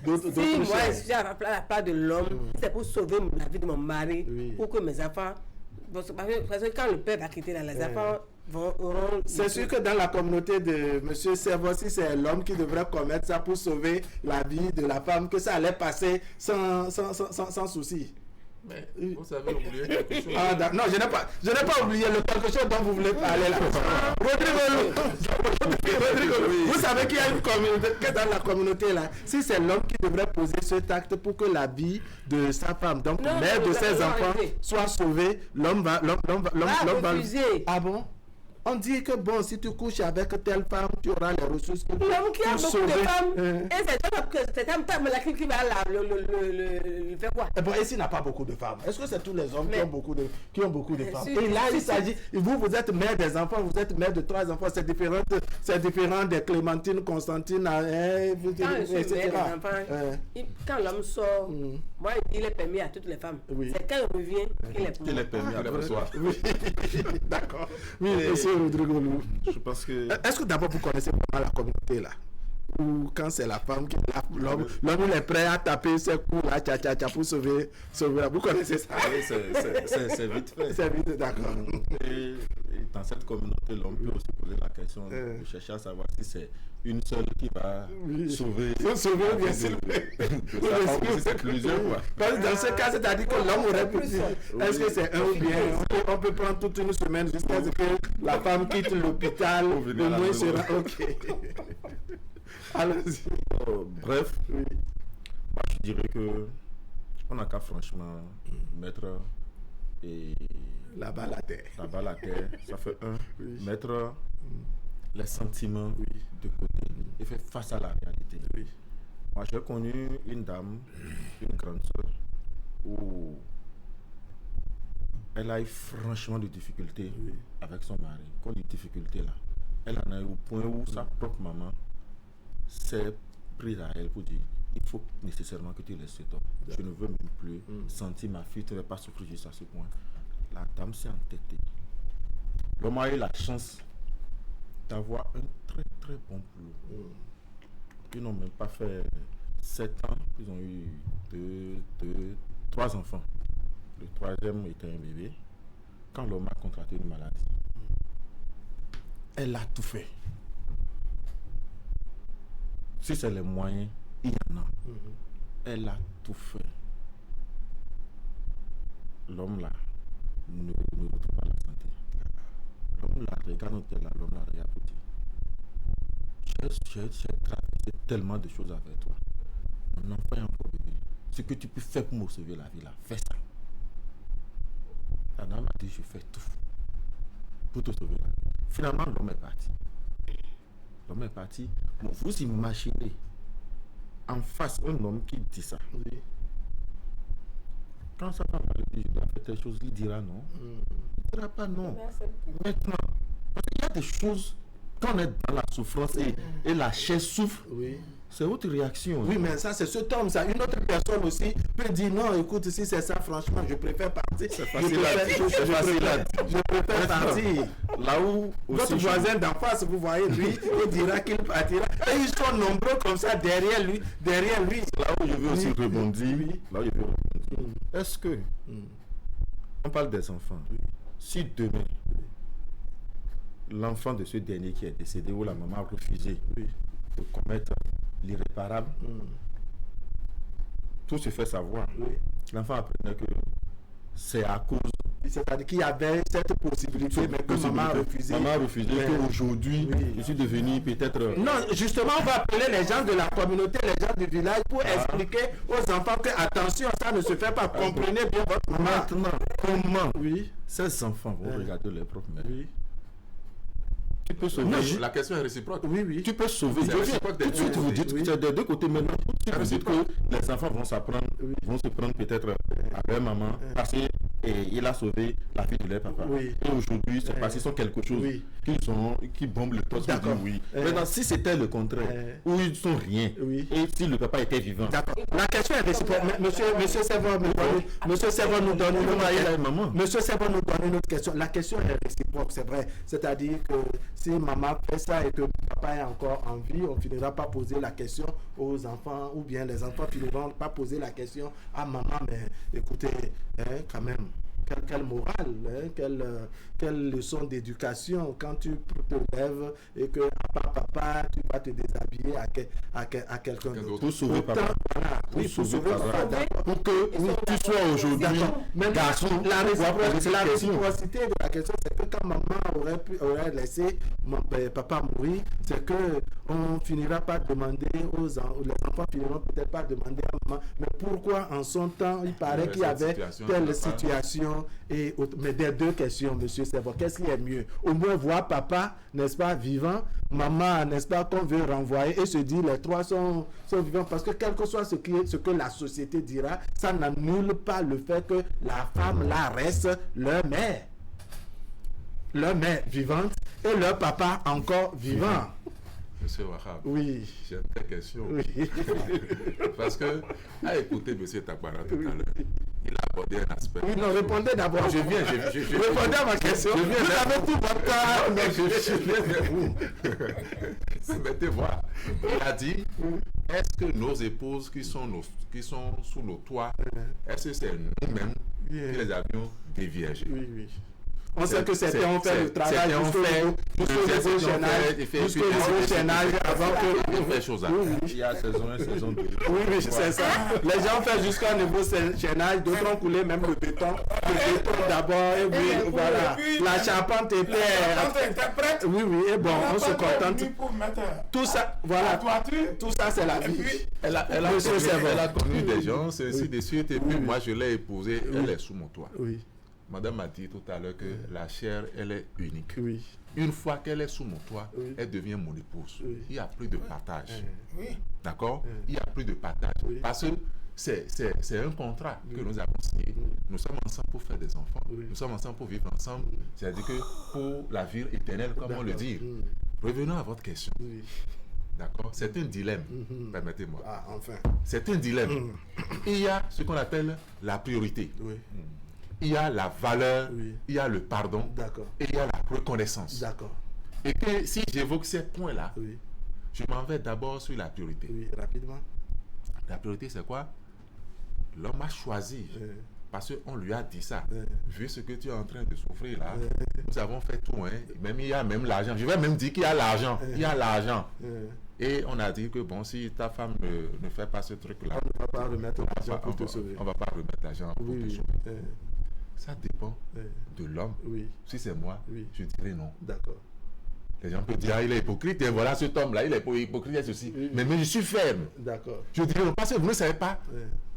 Si moi, je suis à la place de l'homme, c'est pour sauver la vie de mon mari, pour que mes enfants... Parce que quand le père va quitter là, les enfants...
C'est sûr que dans la communauté de M. Servo, si c'est l'homme qui devrait commettre ça pour sauver la vie de la femme, que ça allait passer sans souci.
Mais vous avez oublié quelque chose.
Non, je n'ai pas oublié le quelque chose dont vous voulez parler là. Rodrigo, vous savez qu'il y a une communauté, que dans la communauté là, si c'est l'homme qui devrait poser cet acte pour que la vie de sa femme, donc mère de ses enfants, soit sauvée, l'homme va
refuser.
Ah bon? On dit que bon, si tu couches avec telle femme, tu auras les ressources pour
l'homme qui a beaucoup
sauver.
De femmes, et c'est cette qui va le faire quoi?
Et bon, et s'il n'a pas beaucoup de femmes, est-ce que c'est tous les hommes qui ont beaucoup de femmes? Et là, il s'agit, vous êtes mère des enfants, vous êtes mère de 3 enfants, c'est différent des Clémentine, Constantine, etc.
Quand l'homme sort, moi, il est permis à toutes les femmes. C'est quand il revient qu'il est permis
à la soir.
D'accord. Oui, monsieur Rodrigo.
Je pense que...
Est-ce que d'abord vous connaissez vraiment la communauté là? Ou quand c'est la femme qui l'homme il est prêt à taper ses coups là, pour sauver. Vous connaissez ça?
C'est vite fait.
C'est vite, d'accord.
Et dans cette communauté, l'homme peut aussi poser la question de chercher à savoir si c'est une seule qui va sauver.
Sauver, bien sûr.
C'est plusieurs, quoi.
Parce que dans ce cas, c'est-à-dire que l'homme aurait pu dire, est-ce que c'est un ou bien on peut prendre toute une semaine jusqu'à ce que la femme quitte l'hôpital, au moins sera ok. Allons-y.
Bref, moi je dirais que on n'a qu'à franchement mettre
la balle à terre.
Ça fait mettre les sentiments de côté et faire face à la réalité. Moi j'ai connu une dame, une grande soeur, où elle a eu franchement des difficultés avec son mari. Quand dit difficultés là, elle en a eu au point où sa propre maman s'est prise à elle pour dire il faut nécessairement que tu laisses cet homme. Je ne veux même plus sentir ma fille, tu ne vas pas souffrir jusqu'à ce point. La dame s'est entêtée. L'homme a eu la chance d'avoir un très très bon boulot. Ils n'ont même pas fait 7 ans, ils ont eu 3 enfants. Le 3e était un bébé. Quand l'homme a contracté une maladie, elle a tout fait. Si c'est les moyens, il y en a. Elle a tout fait. L'homme là ne retrouve pas la santé. L'homme là regarde là, l'homme là regarde pour dire j'ai traversé tellement de choses avec toi. Mon enfant est encore bébé. Ce que tu peux faire pour me sauver la vie là, fais ça. La dame a dit je fais tout pour te sauver la vie. Finalement l'homme est parti. L'homme est parti. Bon, vous imaginez en face un homme qui dit ça. Quand sa femme lui dit je dois faire telle chose, il dira non. Il ne dira pas non. Maintenant, parce qu'il y a des choses, quand on est dans la souffrance et la chair souffre, c'est votre réaction.
Oui, mais ça, c'est cet homme, ça. Une autre personne aussi peut dire non, écoute, si c'est ça, franchement, je préfère partir.
C'est facile à dire.
Je préfère partir.
Là où
votre voisin d'en face, vous voyez, lui, il dira qu'il partira. Et ils sont nombreux comme ça derrière lui.
Là où je veux aussi rebondir. Est-ce que on parle des enfants? Si demain l'enfant de ce dernier qui est décédé ou la maman a refusé de commettre l'irréparable, tout se fait savoir. L'enfant apprenait que c'est à cause.
C'est-à-dire qu'il y avait cette possibilité, mais que maman a refusé.
Maman a refusé qu'aujourd'hui, je suis devenu peut-être.
Non, justement, on va appeler les gens de la communauté, les gens du village, pour expliquer aux enfants que, attention, ça ne se fait pas. Comprenez bien votre maman.
Maintenant, comment ces enfants vont regarder leur propre mère? Tu peux sauver.
Non, la question est réciproque.
Tu peux sauver. Tout de suite, vous dites que c'est des deux côtés maintenant. Vous dites que les enfants vont s'apprendre, vont se prendre peut-être à leur maman parce qu'il a sauvé la fille de leur papa. Et aujourd'hui, c'est parce qu'ils sont quelque chose qui bombent le poste. Maintenant, si c'était le contraire, où ils sont rien, et si le papa était vivant.
La question est réciproque. Monsieur Servan nous donne une autre question. La question est réciproque, c'est vrai. C'est-à-dire que si maman fait ça et que papa est encore en vie, on ne finira pas poser la question aux enfants, ou bien les enfants ne finiront pas poser la question à maman, mais écoutez, quand même, quelle morale, quelle leçon d'éducation quand tu te lèves et que papa, tu vas te déshabiller à quelqu'un d'autre.
Pour sauver papa.
Pour sauver papa.
Pour que tu sois aujourd'hui garçon.
La réciprocité de la question, c'est que quand maman aurait laissé papa mourir, c'est que on finira par demander les enfants finiront peut-être pas demander à maman, mais pourquoi en son temps il paraît qu'il y avait telle situation. Mais des deux questions, monsieur Servan, qu'est-ce qui est mieux? Au moins voir papa, n'est-ce pas, vivant, maman, n'est-ce pas, qu'on veut renvoyer et se dire les trois sont vivants, parce que quel que soit ce que la société dira, ça n'annule pas le fait que la femme là reste leur mère vivante et leur papa encore vivant.
Monsieur Wahab, j'ai une vraie question. Parce que, à écouter M. Tagbara tout à l'heure, il a abordé un aspect.
Oui, non, répondez d'abord.
Je viens.
Répondez à ma question. Vous avez tout votre temps.
Mais je viens vers vous. Mettez-moi. Il a dit, est-ce que nos épouses qui sont sous nos toits, est-ce que c'est nous-mêmes qui les avions déviégées?
On sait que certains ont fait le travail, jusqu'au chaînage avant que...
Il y a saison 1, saison 2.
Oui, c'est ça. Les gens ont fait jusqu'au niveau chaînage, d'autres ont coulé même le béton. Le béton d'abord, et puis voilà. La charpente était prête. Oui, et bon, on se contente. Tout ça, voilà. Tout ça, c'est la vie.
Elle a connu des gens, ceci de suite, et puis moi je l'ai épousée, elle est sous mon toit.
Oui.
Madame m'a dit tout à l'heure que la chair, elle est unique.
Oui.
Une fois qu'elle est sous mon toit, elle devient mon épouse. Il n'y a plus de partage. D'accord? Il n'y a plus de partage. Parce que c'est un contrat que nous avons signé. Nous sommes ensemble pour faire des enfants. Nous sommes ensemble pour vivre ensemble. C'est-à-dire que pour la vie éternelle, comme on le dit. Revenons à votre question. D'accord? C'est un dilemme, permettez-moi.
Ah, enfin.
C'est un dilemme. Il y a ce qu'on appelle la priorité. Il y a la valeur, il y a le pardon, et il y a la reconnaissance.
D'accord.
Et que si j'évoque ces points-là, je m'en vais d'abord sur la priorité.
Oui, rapidement.
La priorité, c'est quoi? L'homme a choisi, parce qu'on lui a dit ça. Vu ce que tu es en train de souffrir là, nous avons fait tout. Même, il y a même l'argent. Je vais même dire qu'il y a l'argent. Il y a l'argent. Et on a dit que bon, si ta femme ne fait pas ce truc-là,
on ne va pas remettre l'argent pour te sauver.
On ne va pas remettre l'argent pour te sauver. Ça dépend de l'homme. Si c'est moi, je dirais non.
D'accord.
Les gens peuvent dire, il est hypocrite, et voilà cet homme-là, il est hypocrite et ceci. Mais je suis ferme.
D'accord.
Je dirais non, parce que vous ne savez pas.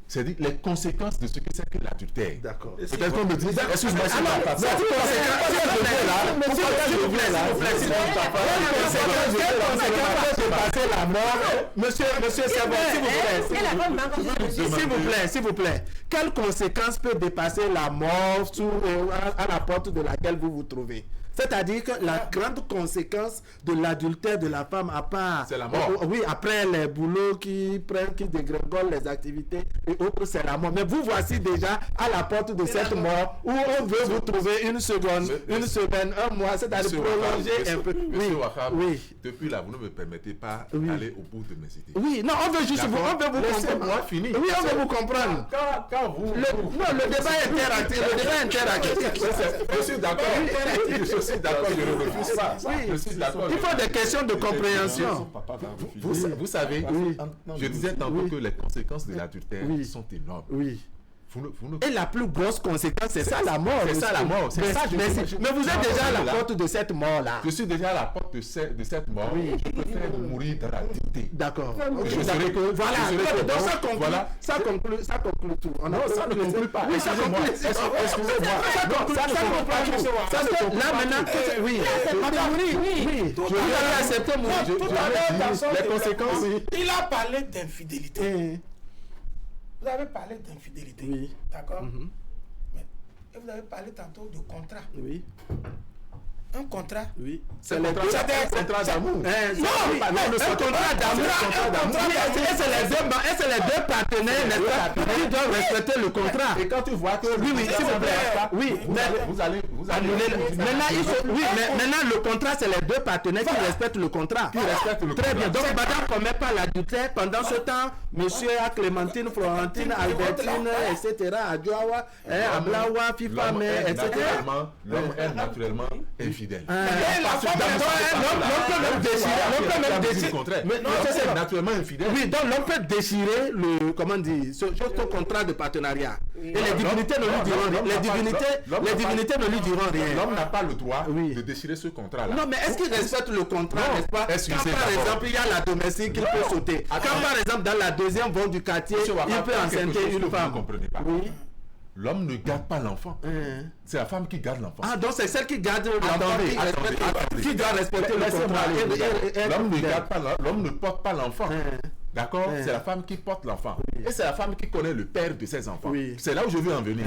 C'est-à-dire les conséquences de ce que c'est que l'adultère.
D'accord.
Peut-être qu'on me dit, excuse-moi, c'est pas ça.
S'il vous plaît, quelles conséquences peut dépasser la mort à la porte de laquelle vous vous trouvez? C'est-à-dire que la grande conséquence de l'adultère de la femme, à part...
C'est la mort.
Oui, après les boulots qui dégringolent les activités et autres, c'est la mort. Mais vous voici déjà à la porte de cette mort où on veut vous trouver une seconde, une semaine, un mois, c'est-à-dire prolonger un peu.
Monsieur Wahab, depuis là, vous ne me permettez pas d'aller au bout de mes idées.
Oui, non, on veut juste vous comprendre.
Laissez-moi finir.
Oui, on veut vous comprendre.
Quand vous...
Non, le débat est interactif.
Je suis d'accord. Je suis d'accord, je ne refuse pas. Je suis d'accord.
Il faut des questions de compréhension.
Vous savez, je disais tantôt que les conséquences de l'adultère sont énormes.
Oui. Et la plus grosse conséquence, c'est ça la mort.
C'est ça la mort.
Mais vous êtes déjà à la porte de cette mort-là.
Je suis déjà à la porte de cette mort. Je préfère mourir dans la dignité.
D'accord.
Voilà.
Donc ça conclut tout.
Non, ça ne conclut pas.
Oui, ça conclut. Excusez-moi. Ça conclut. Là maintenant, oui. Je vais accepter mourir. Les conséquences.
Il a parlé d'infidélité. Vous avez parlé d'infidélité.
Oui.
D'accord. Mais vous avez parlé tantôt de contrat.
Oui.
Un contrat.
Oui.
C'est un contrat d'amour.
Non, le contrat d'amour. Et c'est les deux partenaires, n'est-ce pas, qui doivent respecter le contrat.
Et quand tu vois que...
Oui, s'il vous plaît. Oui,
vous allez
annuler. Maintenant, le contrat, c'est les deux partenaires qui respectent le contrat. Très bien. Donc, madame ne commet pas l'adultère. Pendant ce temps, monsieur a Clémentine, Florentine, Albertine, etc., Adjoawa, Ablawa, FIFA, etc.
L'homme est naturellement infidèle.
L'homme peut même déchirer.
Mais non, c'est naturellement infidèle.
Oui, donc l'homme peut déchirer le, comment dire, ce contrat de partenariat. Et les divinités ne lui diront rien. Les divinités ne lui diront rien.
L'homme n'a pas le droit de déchirer ce contrat-là.
Non, mais est-ce qu'il respecte le contrat, n'est-ce pas? Quand par exemple, il y a la domestique, il peut sauter. Quand par exemple, dans la deuxième vente du quartier, il peut enceinter une femme.
Vous ne comprenez pas.
Oui.
L'homme ne garde pas l'enfant. C'est la femme qui garde l'enfant.
Ah, donc c'est celle qui garde l'enfant qui doit respecter le contrat.
L'homme ne porte pas l'enfant. D'accord? C'est la femme qui porte l'enfant. Et c'est la femme qui connaît le père de ses enfants. C'est là où je veux en venir.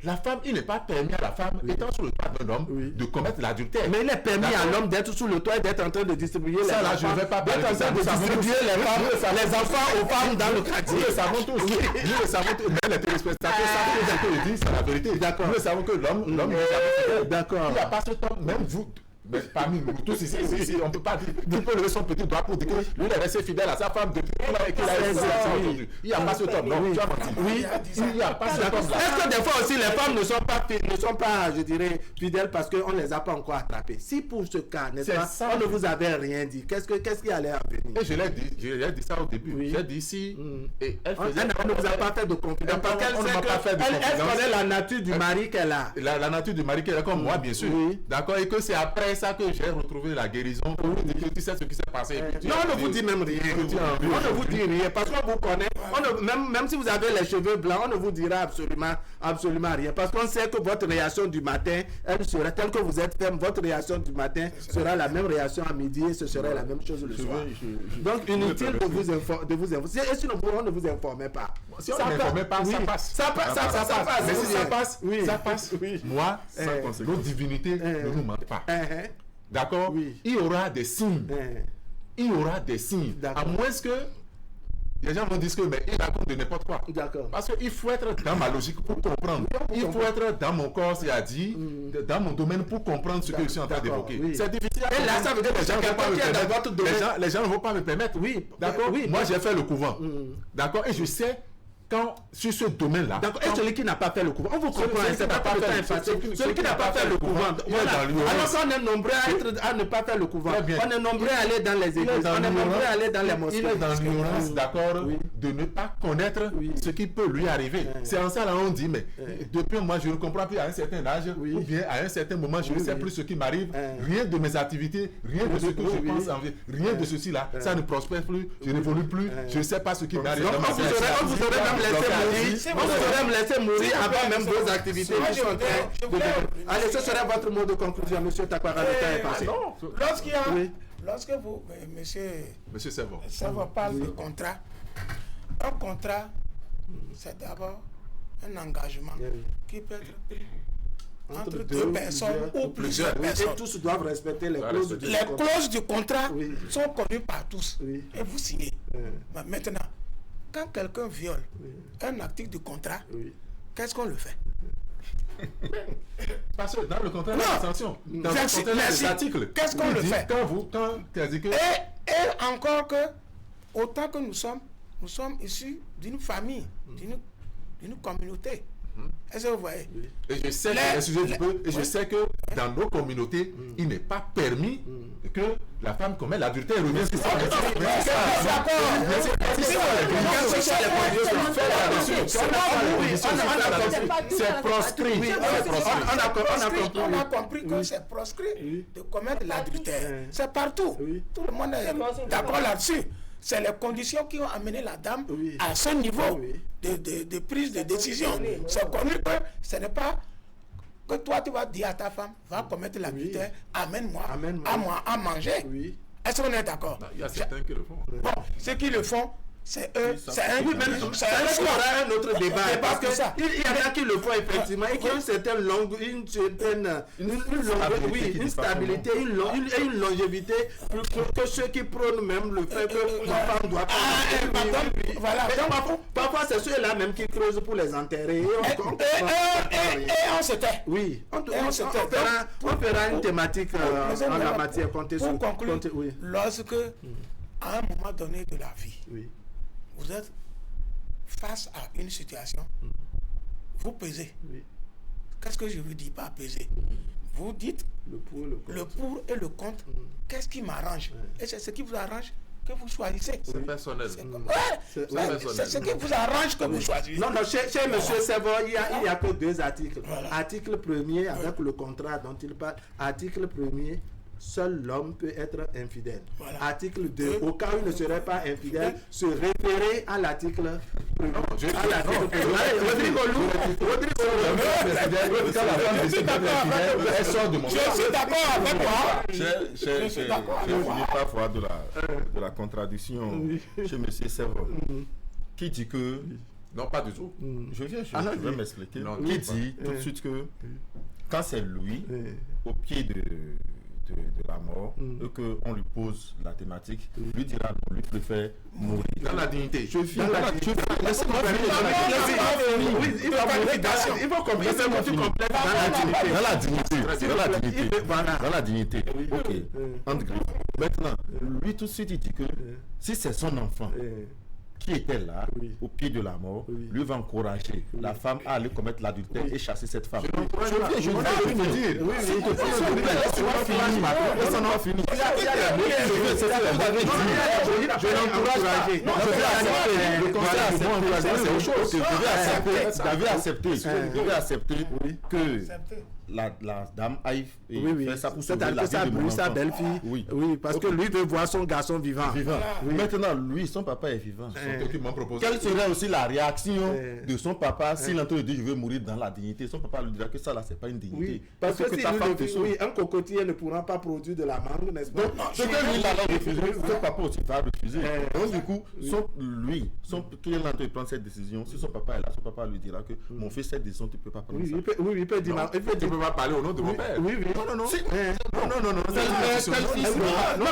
La femme, il n'est pas permis à la femme, étant sur le toit d'un homme, de commettre l'adultère.
Mais il est permis à l'homme d'être sur le toit et d'être en train de distribuer les enfants.
Je ne vais pas parler
de ça. Distribuer les enfants aux femmes dans le quartier.
Nous le savons tous. Nous le savons tous. Mais les téléspectateurs savent que je dis, c'est la vérité. Nous le savons que l'homme
d'accord.
Il n'y a pas ce temps, même vous. Mais parmi nous tous ici, on ne peut pas dire. Il peut lever son petit doigt pour dire que lui, il est resté fidèle à sa femme depuis
Il n'y a pas ce top. Non, tu as menti.
Oui,
il n'y a pas ce top.
Est-ce que des fois aussi les femmes ne sont pas, je dirais, fidèles parce qu'on ne les a pas encore attrapées? Si pour ce cas, n'est-ce pas, on ne vous avait rien dit, qu'est-ce qui allait venir?
Et je l'ai dit ça au début. J'ai dit si. Et elle faisait.
Elle ne vous a pas fait de confidence. Parce qu'elle connaît la nature du mari qu'elle a.
La nature du mari qu'elle a comme moi, bien sûr. D'accord. Et que c'est après ça que j'ai retrouvé la guérison. Pour vous dire que tu sais ce qui s'est passé.
Non, on ne vous dit même rien. On ne vous dit rien parce qu'on vous connaît. Même si vous avez les cheveux blancs, on ne vous dira absolument rien. Parce qu'on sait que votre réaction du matin, elle sera telle que vous êtes ferme. Votre réaction du matin sera la même réaction à midi et ce serait la même chose le soir. Donc, inutile de vous informer. Et sinon, on ne vous informez pas.
Si on n'informait pas, ça passe.
Ça passe.
Mais si ça passe, ça passe.
Oui.
Moi, nos divinités ne nous mentent pas. D'accord? Il y aura des signes. Il y aura des signes. À moins que les gens vont dire que mais il raconte de n'importe quoi.
D'accord.
Parce qu'il faut être dans ma logique pour comprendre. Il faut être dans mon corps, c'est-à-dire dans mon domaine pour comprendre ce que je suis en train d'évoquer. C'est difficile.
Et là, ça veut dire que
les gens ne vont pas me permettre.
Oui.
D'accord. Moi, j'ai fait le couvent. D'accord. Et je sais quand sur ce domaine-là.
D'accord. Et celui qui n'a pas fait le couvent, on vous comprend. Celui qui n'a pas fait le couvent. Alors qu'on est nombreux à ne pas faire le couvent. On est nombreux à aller dans les églises. On est nombreux à aller dans les mosquées.
Il est dans l'ignorance, d'accord, de ne pas connaître ce qui peut lui arriver. C'est en ça là on dit, mais depuis moi je ne comprends plus à un certain âge, ou bien à un certain moment je ne sais plus ce qui m'arrive. Rien de mes activités, rien de ce que je pense en vie, rien de ceci là, ça ne prospère plus, je n'évolue plus, je ne sais pas ce qui m'arrive.
On vous aurait même laissé mourir avant même vos activités. Allez, ce serait votre mot de conclusion, monsieur Takwara.
Lorsque vous, monsieur
Servo
parle de contrat, un contrat, c'est d'abord un engagement qui peut être pris entre deux personnes ou plusieurs personnes.
Et tous doivent respecter les clauses du contrat.
Les clauses du contrat sont connues par tous et vous signez. Maintenant, quand quelqu'un viole un article du contrat, qu'est-ce qu'on le fait?
Parce que dans le contrat, attention, dans le contrat des articles,
qu'est-ce qu'on le fait? Et encore que, autant que nous sommes issus d'une famille, d'une communauté. Est-ce que vous voyez?
Et je sais je sais que dans nos communautés, il n'est pas permis que la femme commet l'adultère. C'est proscrit.
On a compris que c'est proscrit de commettre l'adultère. C'est partout. Tout le monde est d'accord là-dessus. C'est les conditions qui ont amené la dame à ce niveau de prise de décision. C'est connu que ce n'est pas que toi tu vas dire à ta femme, va commettre l'adultère, amène-moi à manger. Est-ce qu'on est d'accord?
Il y a certains qui le font.
Bon, ceux qui le font, c'est eux, c'est un
autre débat. Parce que il y en a qui le font effectivement et qui ont une certaine une stabilité, une longévité que ceux qui prônent même le fait que la femme doit voilà. Parfois c'est ceux-là même qui creusent pour les enterrer.
Et on se tait.
Oui, on fera une thématique en la matière.
Pour conclure, lorsque à un moment donné de la vie, vous êtes face à une situation, vous pesez. Qu'est-ce que je veux dire par peser? Vous dites le pour et le contre. Qu'est-ce qui m'arrange? Et c'est ce qui vous arrange que vous choisissez.
C'est personnel.
C'est ce qui vous arrange que vous choisissez.
Non, chez M. Servo, il n'y a que deux articles. Article 1er avec le contrat dont il parle. Article 1er. Seul l'homme peut être infidèle. Article 2. Au cas où il ne serait pas infidèle, se référer à l'article 1er.
Je suis d'accord avec toi.
Je finis parfois de la contradiction chez M. Servo, qui dit que... Non, pas du tout. Je vais m'expliquer. Qui dit tout de suite que quand c'est lui, au pied de la mort et qu'on lui pose la thématique, lui dira non, lui préfère mourir
dans la dignité.
Je finis. Laissez-moi finir.
Il faut compléter.
Dans la dignité. Ok. Entre griffes. Maintenant, lui tout de suite il dit que si c'est son enfant qui était là, au pied de la mort, lui va encourager la femme à aller commettre l'adultère et chasser cette femme. Je viens de dire. Laisse-moi finir. Je l'encourage. Je vais accepter que la dame aille faire ça pour sauver la vie de mon enfant.
Sa belle-fille. Oui, parce que lui veut voir son garçon vivant.
Maintenant, lui, son papa est vivant. Quelle serait aussi la réaction de son papa s'il entend dire je veux mourir dans la dignité? Son papa lui dira que ça là c'est pas une dignité.
Oui, parce que si un cocotier ne pourra pas produire de la mangue, n'est-ce pas?
Ce que lui va refuser, son papa aussi va refuser. Donc du coup, qu'il est en train de prendre cette décision, si son papa est là, son papa lui dira que mon fils, cette décision tu peux pas prendre ça.
Oui, il peut dire.
Tu peux pas parler au nom de mon père.
Oui.
Non.
Non,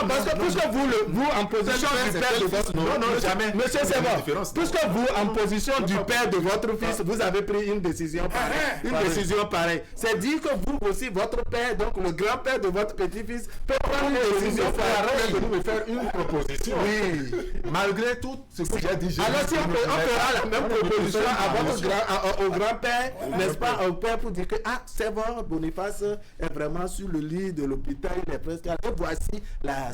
parce que puisque vous en position du père de votre... Non, jamais. Monsieur Seymour, puisque vous en position du père de votre fils, vous avez pris une décision pareille. C'est dire que vous aussi, votre père, donc le grand-père de votre petit-fils, peut prendre une décision pareille.
De nous faire une proposition.
Oui.
Malgré tout ce que j'ai dit.
Alors si on fera la même proposition au grand-père, n'est-ce pas, au père pour dire que c'est bon, Boniface est vraiment sur le lit de l'hôpital, il est presque là. Et voici la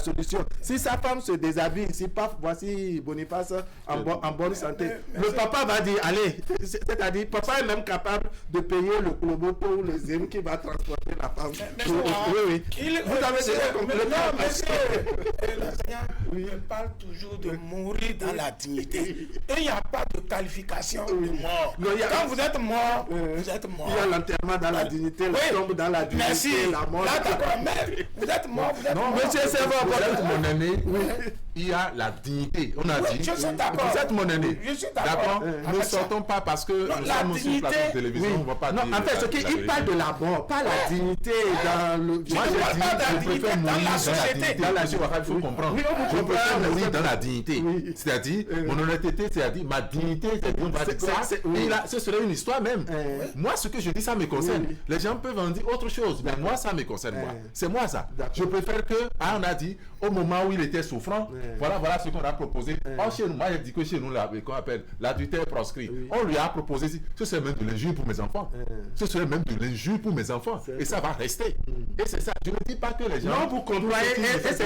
solution. Si sa femme se déshabille, si paf, voici Boniface en bonne santé. Le papa va dire, allez, c'est-à-dire, papa est même capable de payer le cloboto ou le zème qui va transporter la femme. Oui.
Vous avez déjà compris. Non, monsieur, l'enseignant parle toujours de mourir dans la dignité. Et il n'y a pas de qualification de mort. Quand vous êtes mort, vous êtes mort.
Il y a l'enterrement dans la dignité, le tombe dans la dignité.
Merci.
La mort.
Là, d'accord, mais vous êtes mort, vous êtes mort.
Monsieur, c'est bon,
vous êtes mon aîné. Il y a la dignité. On a dit.
Je suis d'accord.
Vous êtes mon aîné.
Je suis d'accord.
Nous ne sortons pas parce que nous sommes sur le plateau de télévision. On ne va pas dire.
Non, en fait, il parle de la mort, pas la dignité dans le.
Moi, je préfère mourir dans la société. Dans la société, il faut comprendre. Je préfère mourir dans la dignité. C'est-à-dire, mon honnêteté, c'est-à-dire, ma dignité, c'est-à-dire, on va dire ça. Et là, ce serait une histoire même. Moi, ce que je dis, ça me concerne. Les gens peuvent en dire autre chose, mais moi, ça me concerne. C'est moi, ça. Je préfère que, on a dit, au moment où il était souffrant, voilà ce qu'on a proposé. Chez nous, moi, j'ai dit que chez nous, qu'on appelle l'adultère proscrit. On lui a proposé, ce serait même de l'injure pour mes enfants. Ce serait même de l'injure pour mes enfants. Et ça va rester. Et c'est ça. Je ne dis pas que les gens.
Non, vous comprenez. Et ce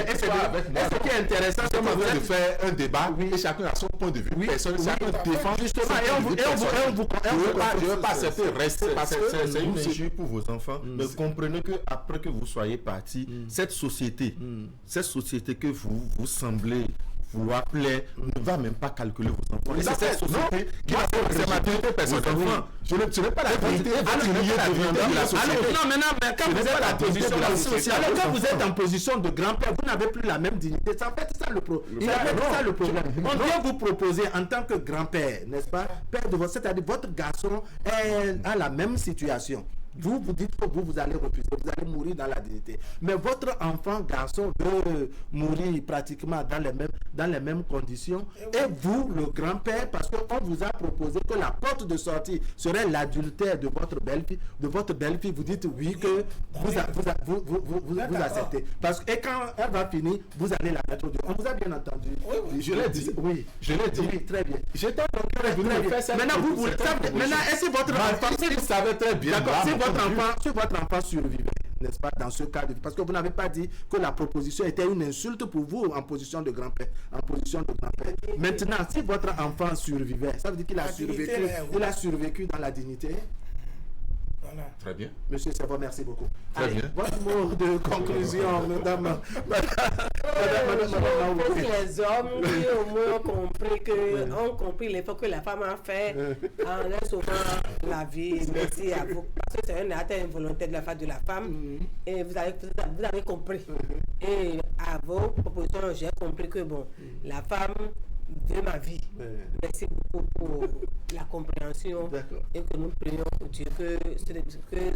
qui est intéressant, c'est
de faire un débat et chacun a son point de vue. Personne défend justement.
Je ne veux pas accepter rester parce que c'est une injure pour vos enfants. Mais comprenez que après que vous soyez partis, cette société que vous semblez vouloir plaire ne va même pas calculer vos enfants. Et c'est cette société qui va faire ma dignité personnelle. Je n'ai pas la dignité de la société.
Non, maintenant, quand vous êtes en position de sociale, quand vous êtes en position de grand-père, vous n'avez plus la même dignité. C'est en fait ça le problème. On doit vous proposer en tant que grand-père, n'est-ce pas, père de votre, c'est-à-dire votre garçon est à la même situation. Vous dites que vous allez refuser, vous allez mourir dans la dignité. Mais votre enfant garçon veut mourir pratiquement dans les mêmes conditions. Et vous, le grand-père, parce qu'on vous a proposé que la porte de sortie serait l'adultère de votre belle-fille, vous dites oui que vous acceptez. Parce que quand elle va finir, vous allez la mettre au Dieu. On vous a bien entendu.
Oui, je l'ai dit.
Oui,
je l'ai dit.
Oui, très bien.
J'étais venu faire ça.
Maintenant, est-ce que votre enfant
savait très bien.
Si votre enfant survivait, n'est-ce pas, dans ce cas, parce que vous n'avez pas dit que la proposition était une insulte pour vous en position de grand-père. Maintenant, si votre enfant survivait, ça veut dire qu'il a survécu dans la dignité.
Voilà.
Très bien.
Monsieur Seymour, merci beaucoup.
Très bien.
Votre mot de conclusion, madame.
Les hommes qui au moins ont compris l'effort que la femme a fait en sauvant la vie. Merci à vous. Parce que c'est un acte involontaire de la part de la femme. Et vous avez compris. Et à vos propositions, j'ai compris que bon, la femme de ma vie. Merci beaucoup pour la compréhension et que nous prions pour Dieu que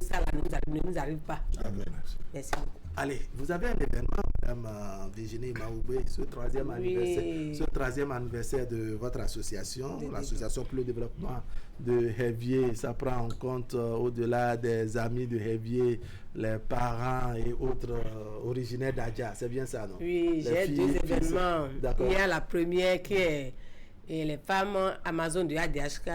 ça ne nous arrive pas.
Amen.
Merci beaucoup.
Allez, vous avez un événement, Madame Virginie Maoubé, ce 3e anniversaire de votre association, l'association pour le développement de Herviers. Ça prend en compte, au-delà des amis de Herviers, les parents et autres originaires d'Adja. C'est bien ça, non?
Oui, j'ai 2 événements. Il y a la première qui est les femmes Amazon de ADHK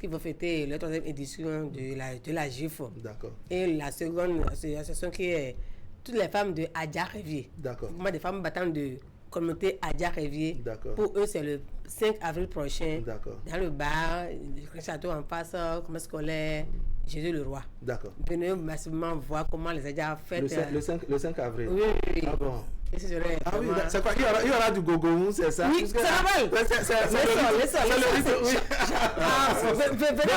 qui vont fêter la 3e édition de la GIF.
D'accord. Et
la seconde association qui est toutes les femmes de Adja Herviers.
D'accord.
Moi, des femmes battantes de communauté Adja Herviers. D'accord. Pour eux, c'est le 5 avril prochain. D'accord. Dans le bar, le château en face, comme scolaire, Jésus le Roi.
D'accord.
Venez massivement voir comment les Adja fêtent.
Le 5 avril.
Oui.
Ah bon.
Ah
oui, c'est quoi? Il y aura du gogo, c'est ça?
Oui, c'est normal. Venez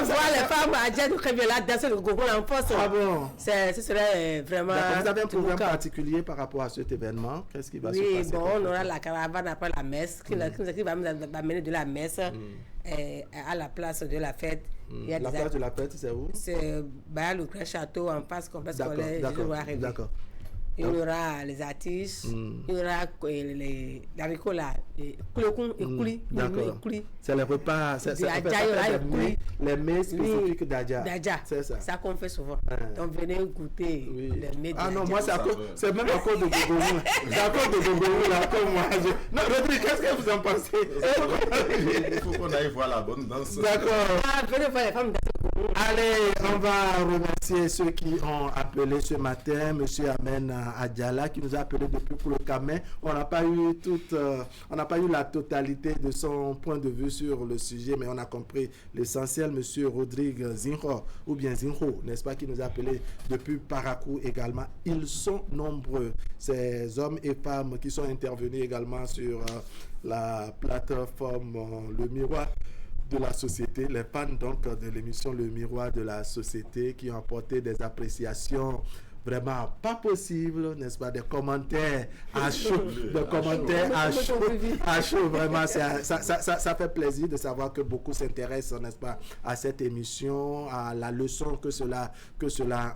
voir les femmes Adja du Herviers là danser le gogo en force.
Ah bon?
Ce serait vraiment.
Vous avez un programme particulier par rapport à cet événement? Qu'est-ce qui va se passer?
Oui, bon, on aura la caravane après la messe qui va mener de la messe à la place de la fête.
La place de la fête, c'est où?
C'est le Grand Château en face complexe scolaire.
D'accord.
Il y aura les artistes, il y aura les haricots là, les coulis.
C'est les repas, les mets spécifiques d'Adja.
C'est ça. Ça qu'on fait souvent. Donc venez goûter les mets d'Adja.
Ah non, moi c'est même à cause de Gogourou. C'est à cause de Gogourou là, comme moi. Non, Rodrigue, qu'est-ce que vous en pensez?
Il faut qu'on aille voir la bonne danse.
D'accord.
Venez voir les femmes danser.
Allez, on va remercier ceux qui ont appelé ce matin. Monsieur Amen Adjala qui nous a appelé depuis pour le Camet. On n'a pas eu la totalité de son point de vue sur le sujet, mais on a compris l'essentiel. Monsieur Rodrigue Zinho, ou bien Zinho, n'est-ce pas, qui nous a appelé depuis Parakou également. Ils sont nombreux, ces hommes et femmes qui sont intervenus également sur la plateforme Le Miroir de la société, les fans donc de l'émission Le Miroir de la société qui ont apporté des appréciations vraiment pas possibles, n'est-ce pas, des commentaires à chaud, vraiment, ça fait plaisir de savoir que beaucoup s'intéressent, n'est-ce pas, à cette émission, à la leçon que cela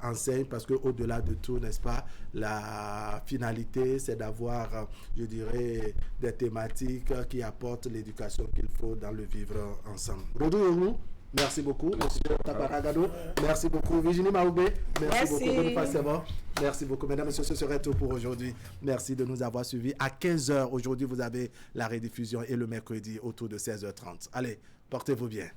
enseigne, parce que au-delà de tout, n'est-ce pas, la finalité, c'est d'avoir, je dirais, des thématiques qui apportent l'éducation qu'il faut dans le vivre ensemble. Rodrigo, merci beaucoup, monsieur Taparagado. Merci beaucoup, Virginie Maoubé. Merci beaucoup, merci beaucoup, mesdames et messieurs, ce serait tout pour aujourd'hui. Merci de nous avoir suivis. À 15h, aujourd'hui, vous avez la rediffusion et le mercredi autour de 16h30. Allez, portez-vous bien.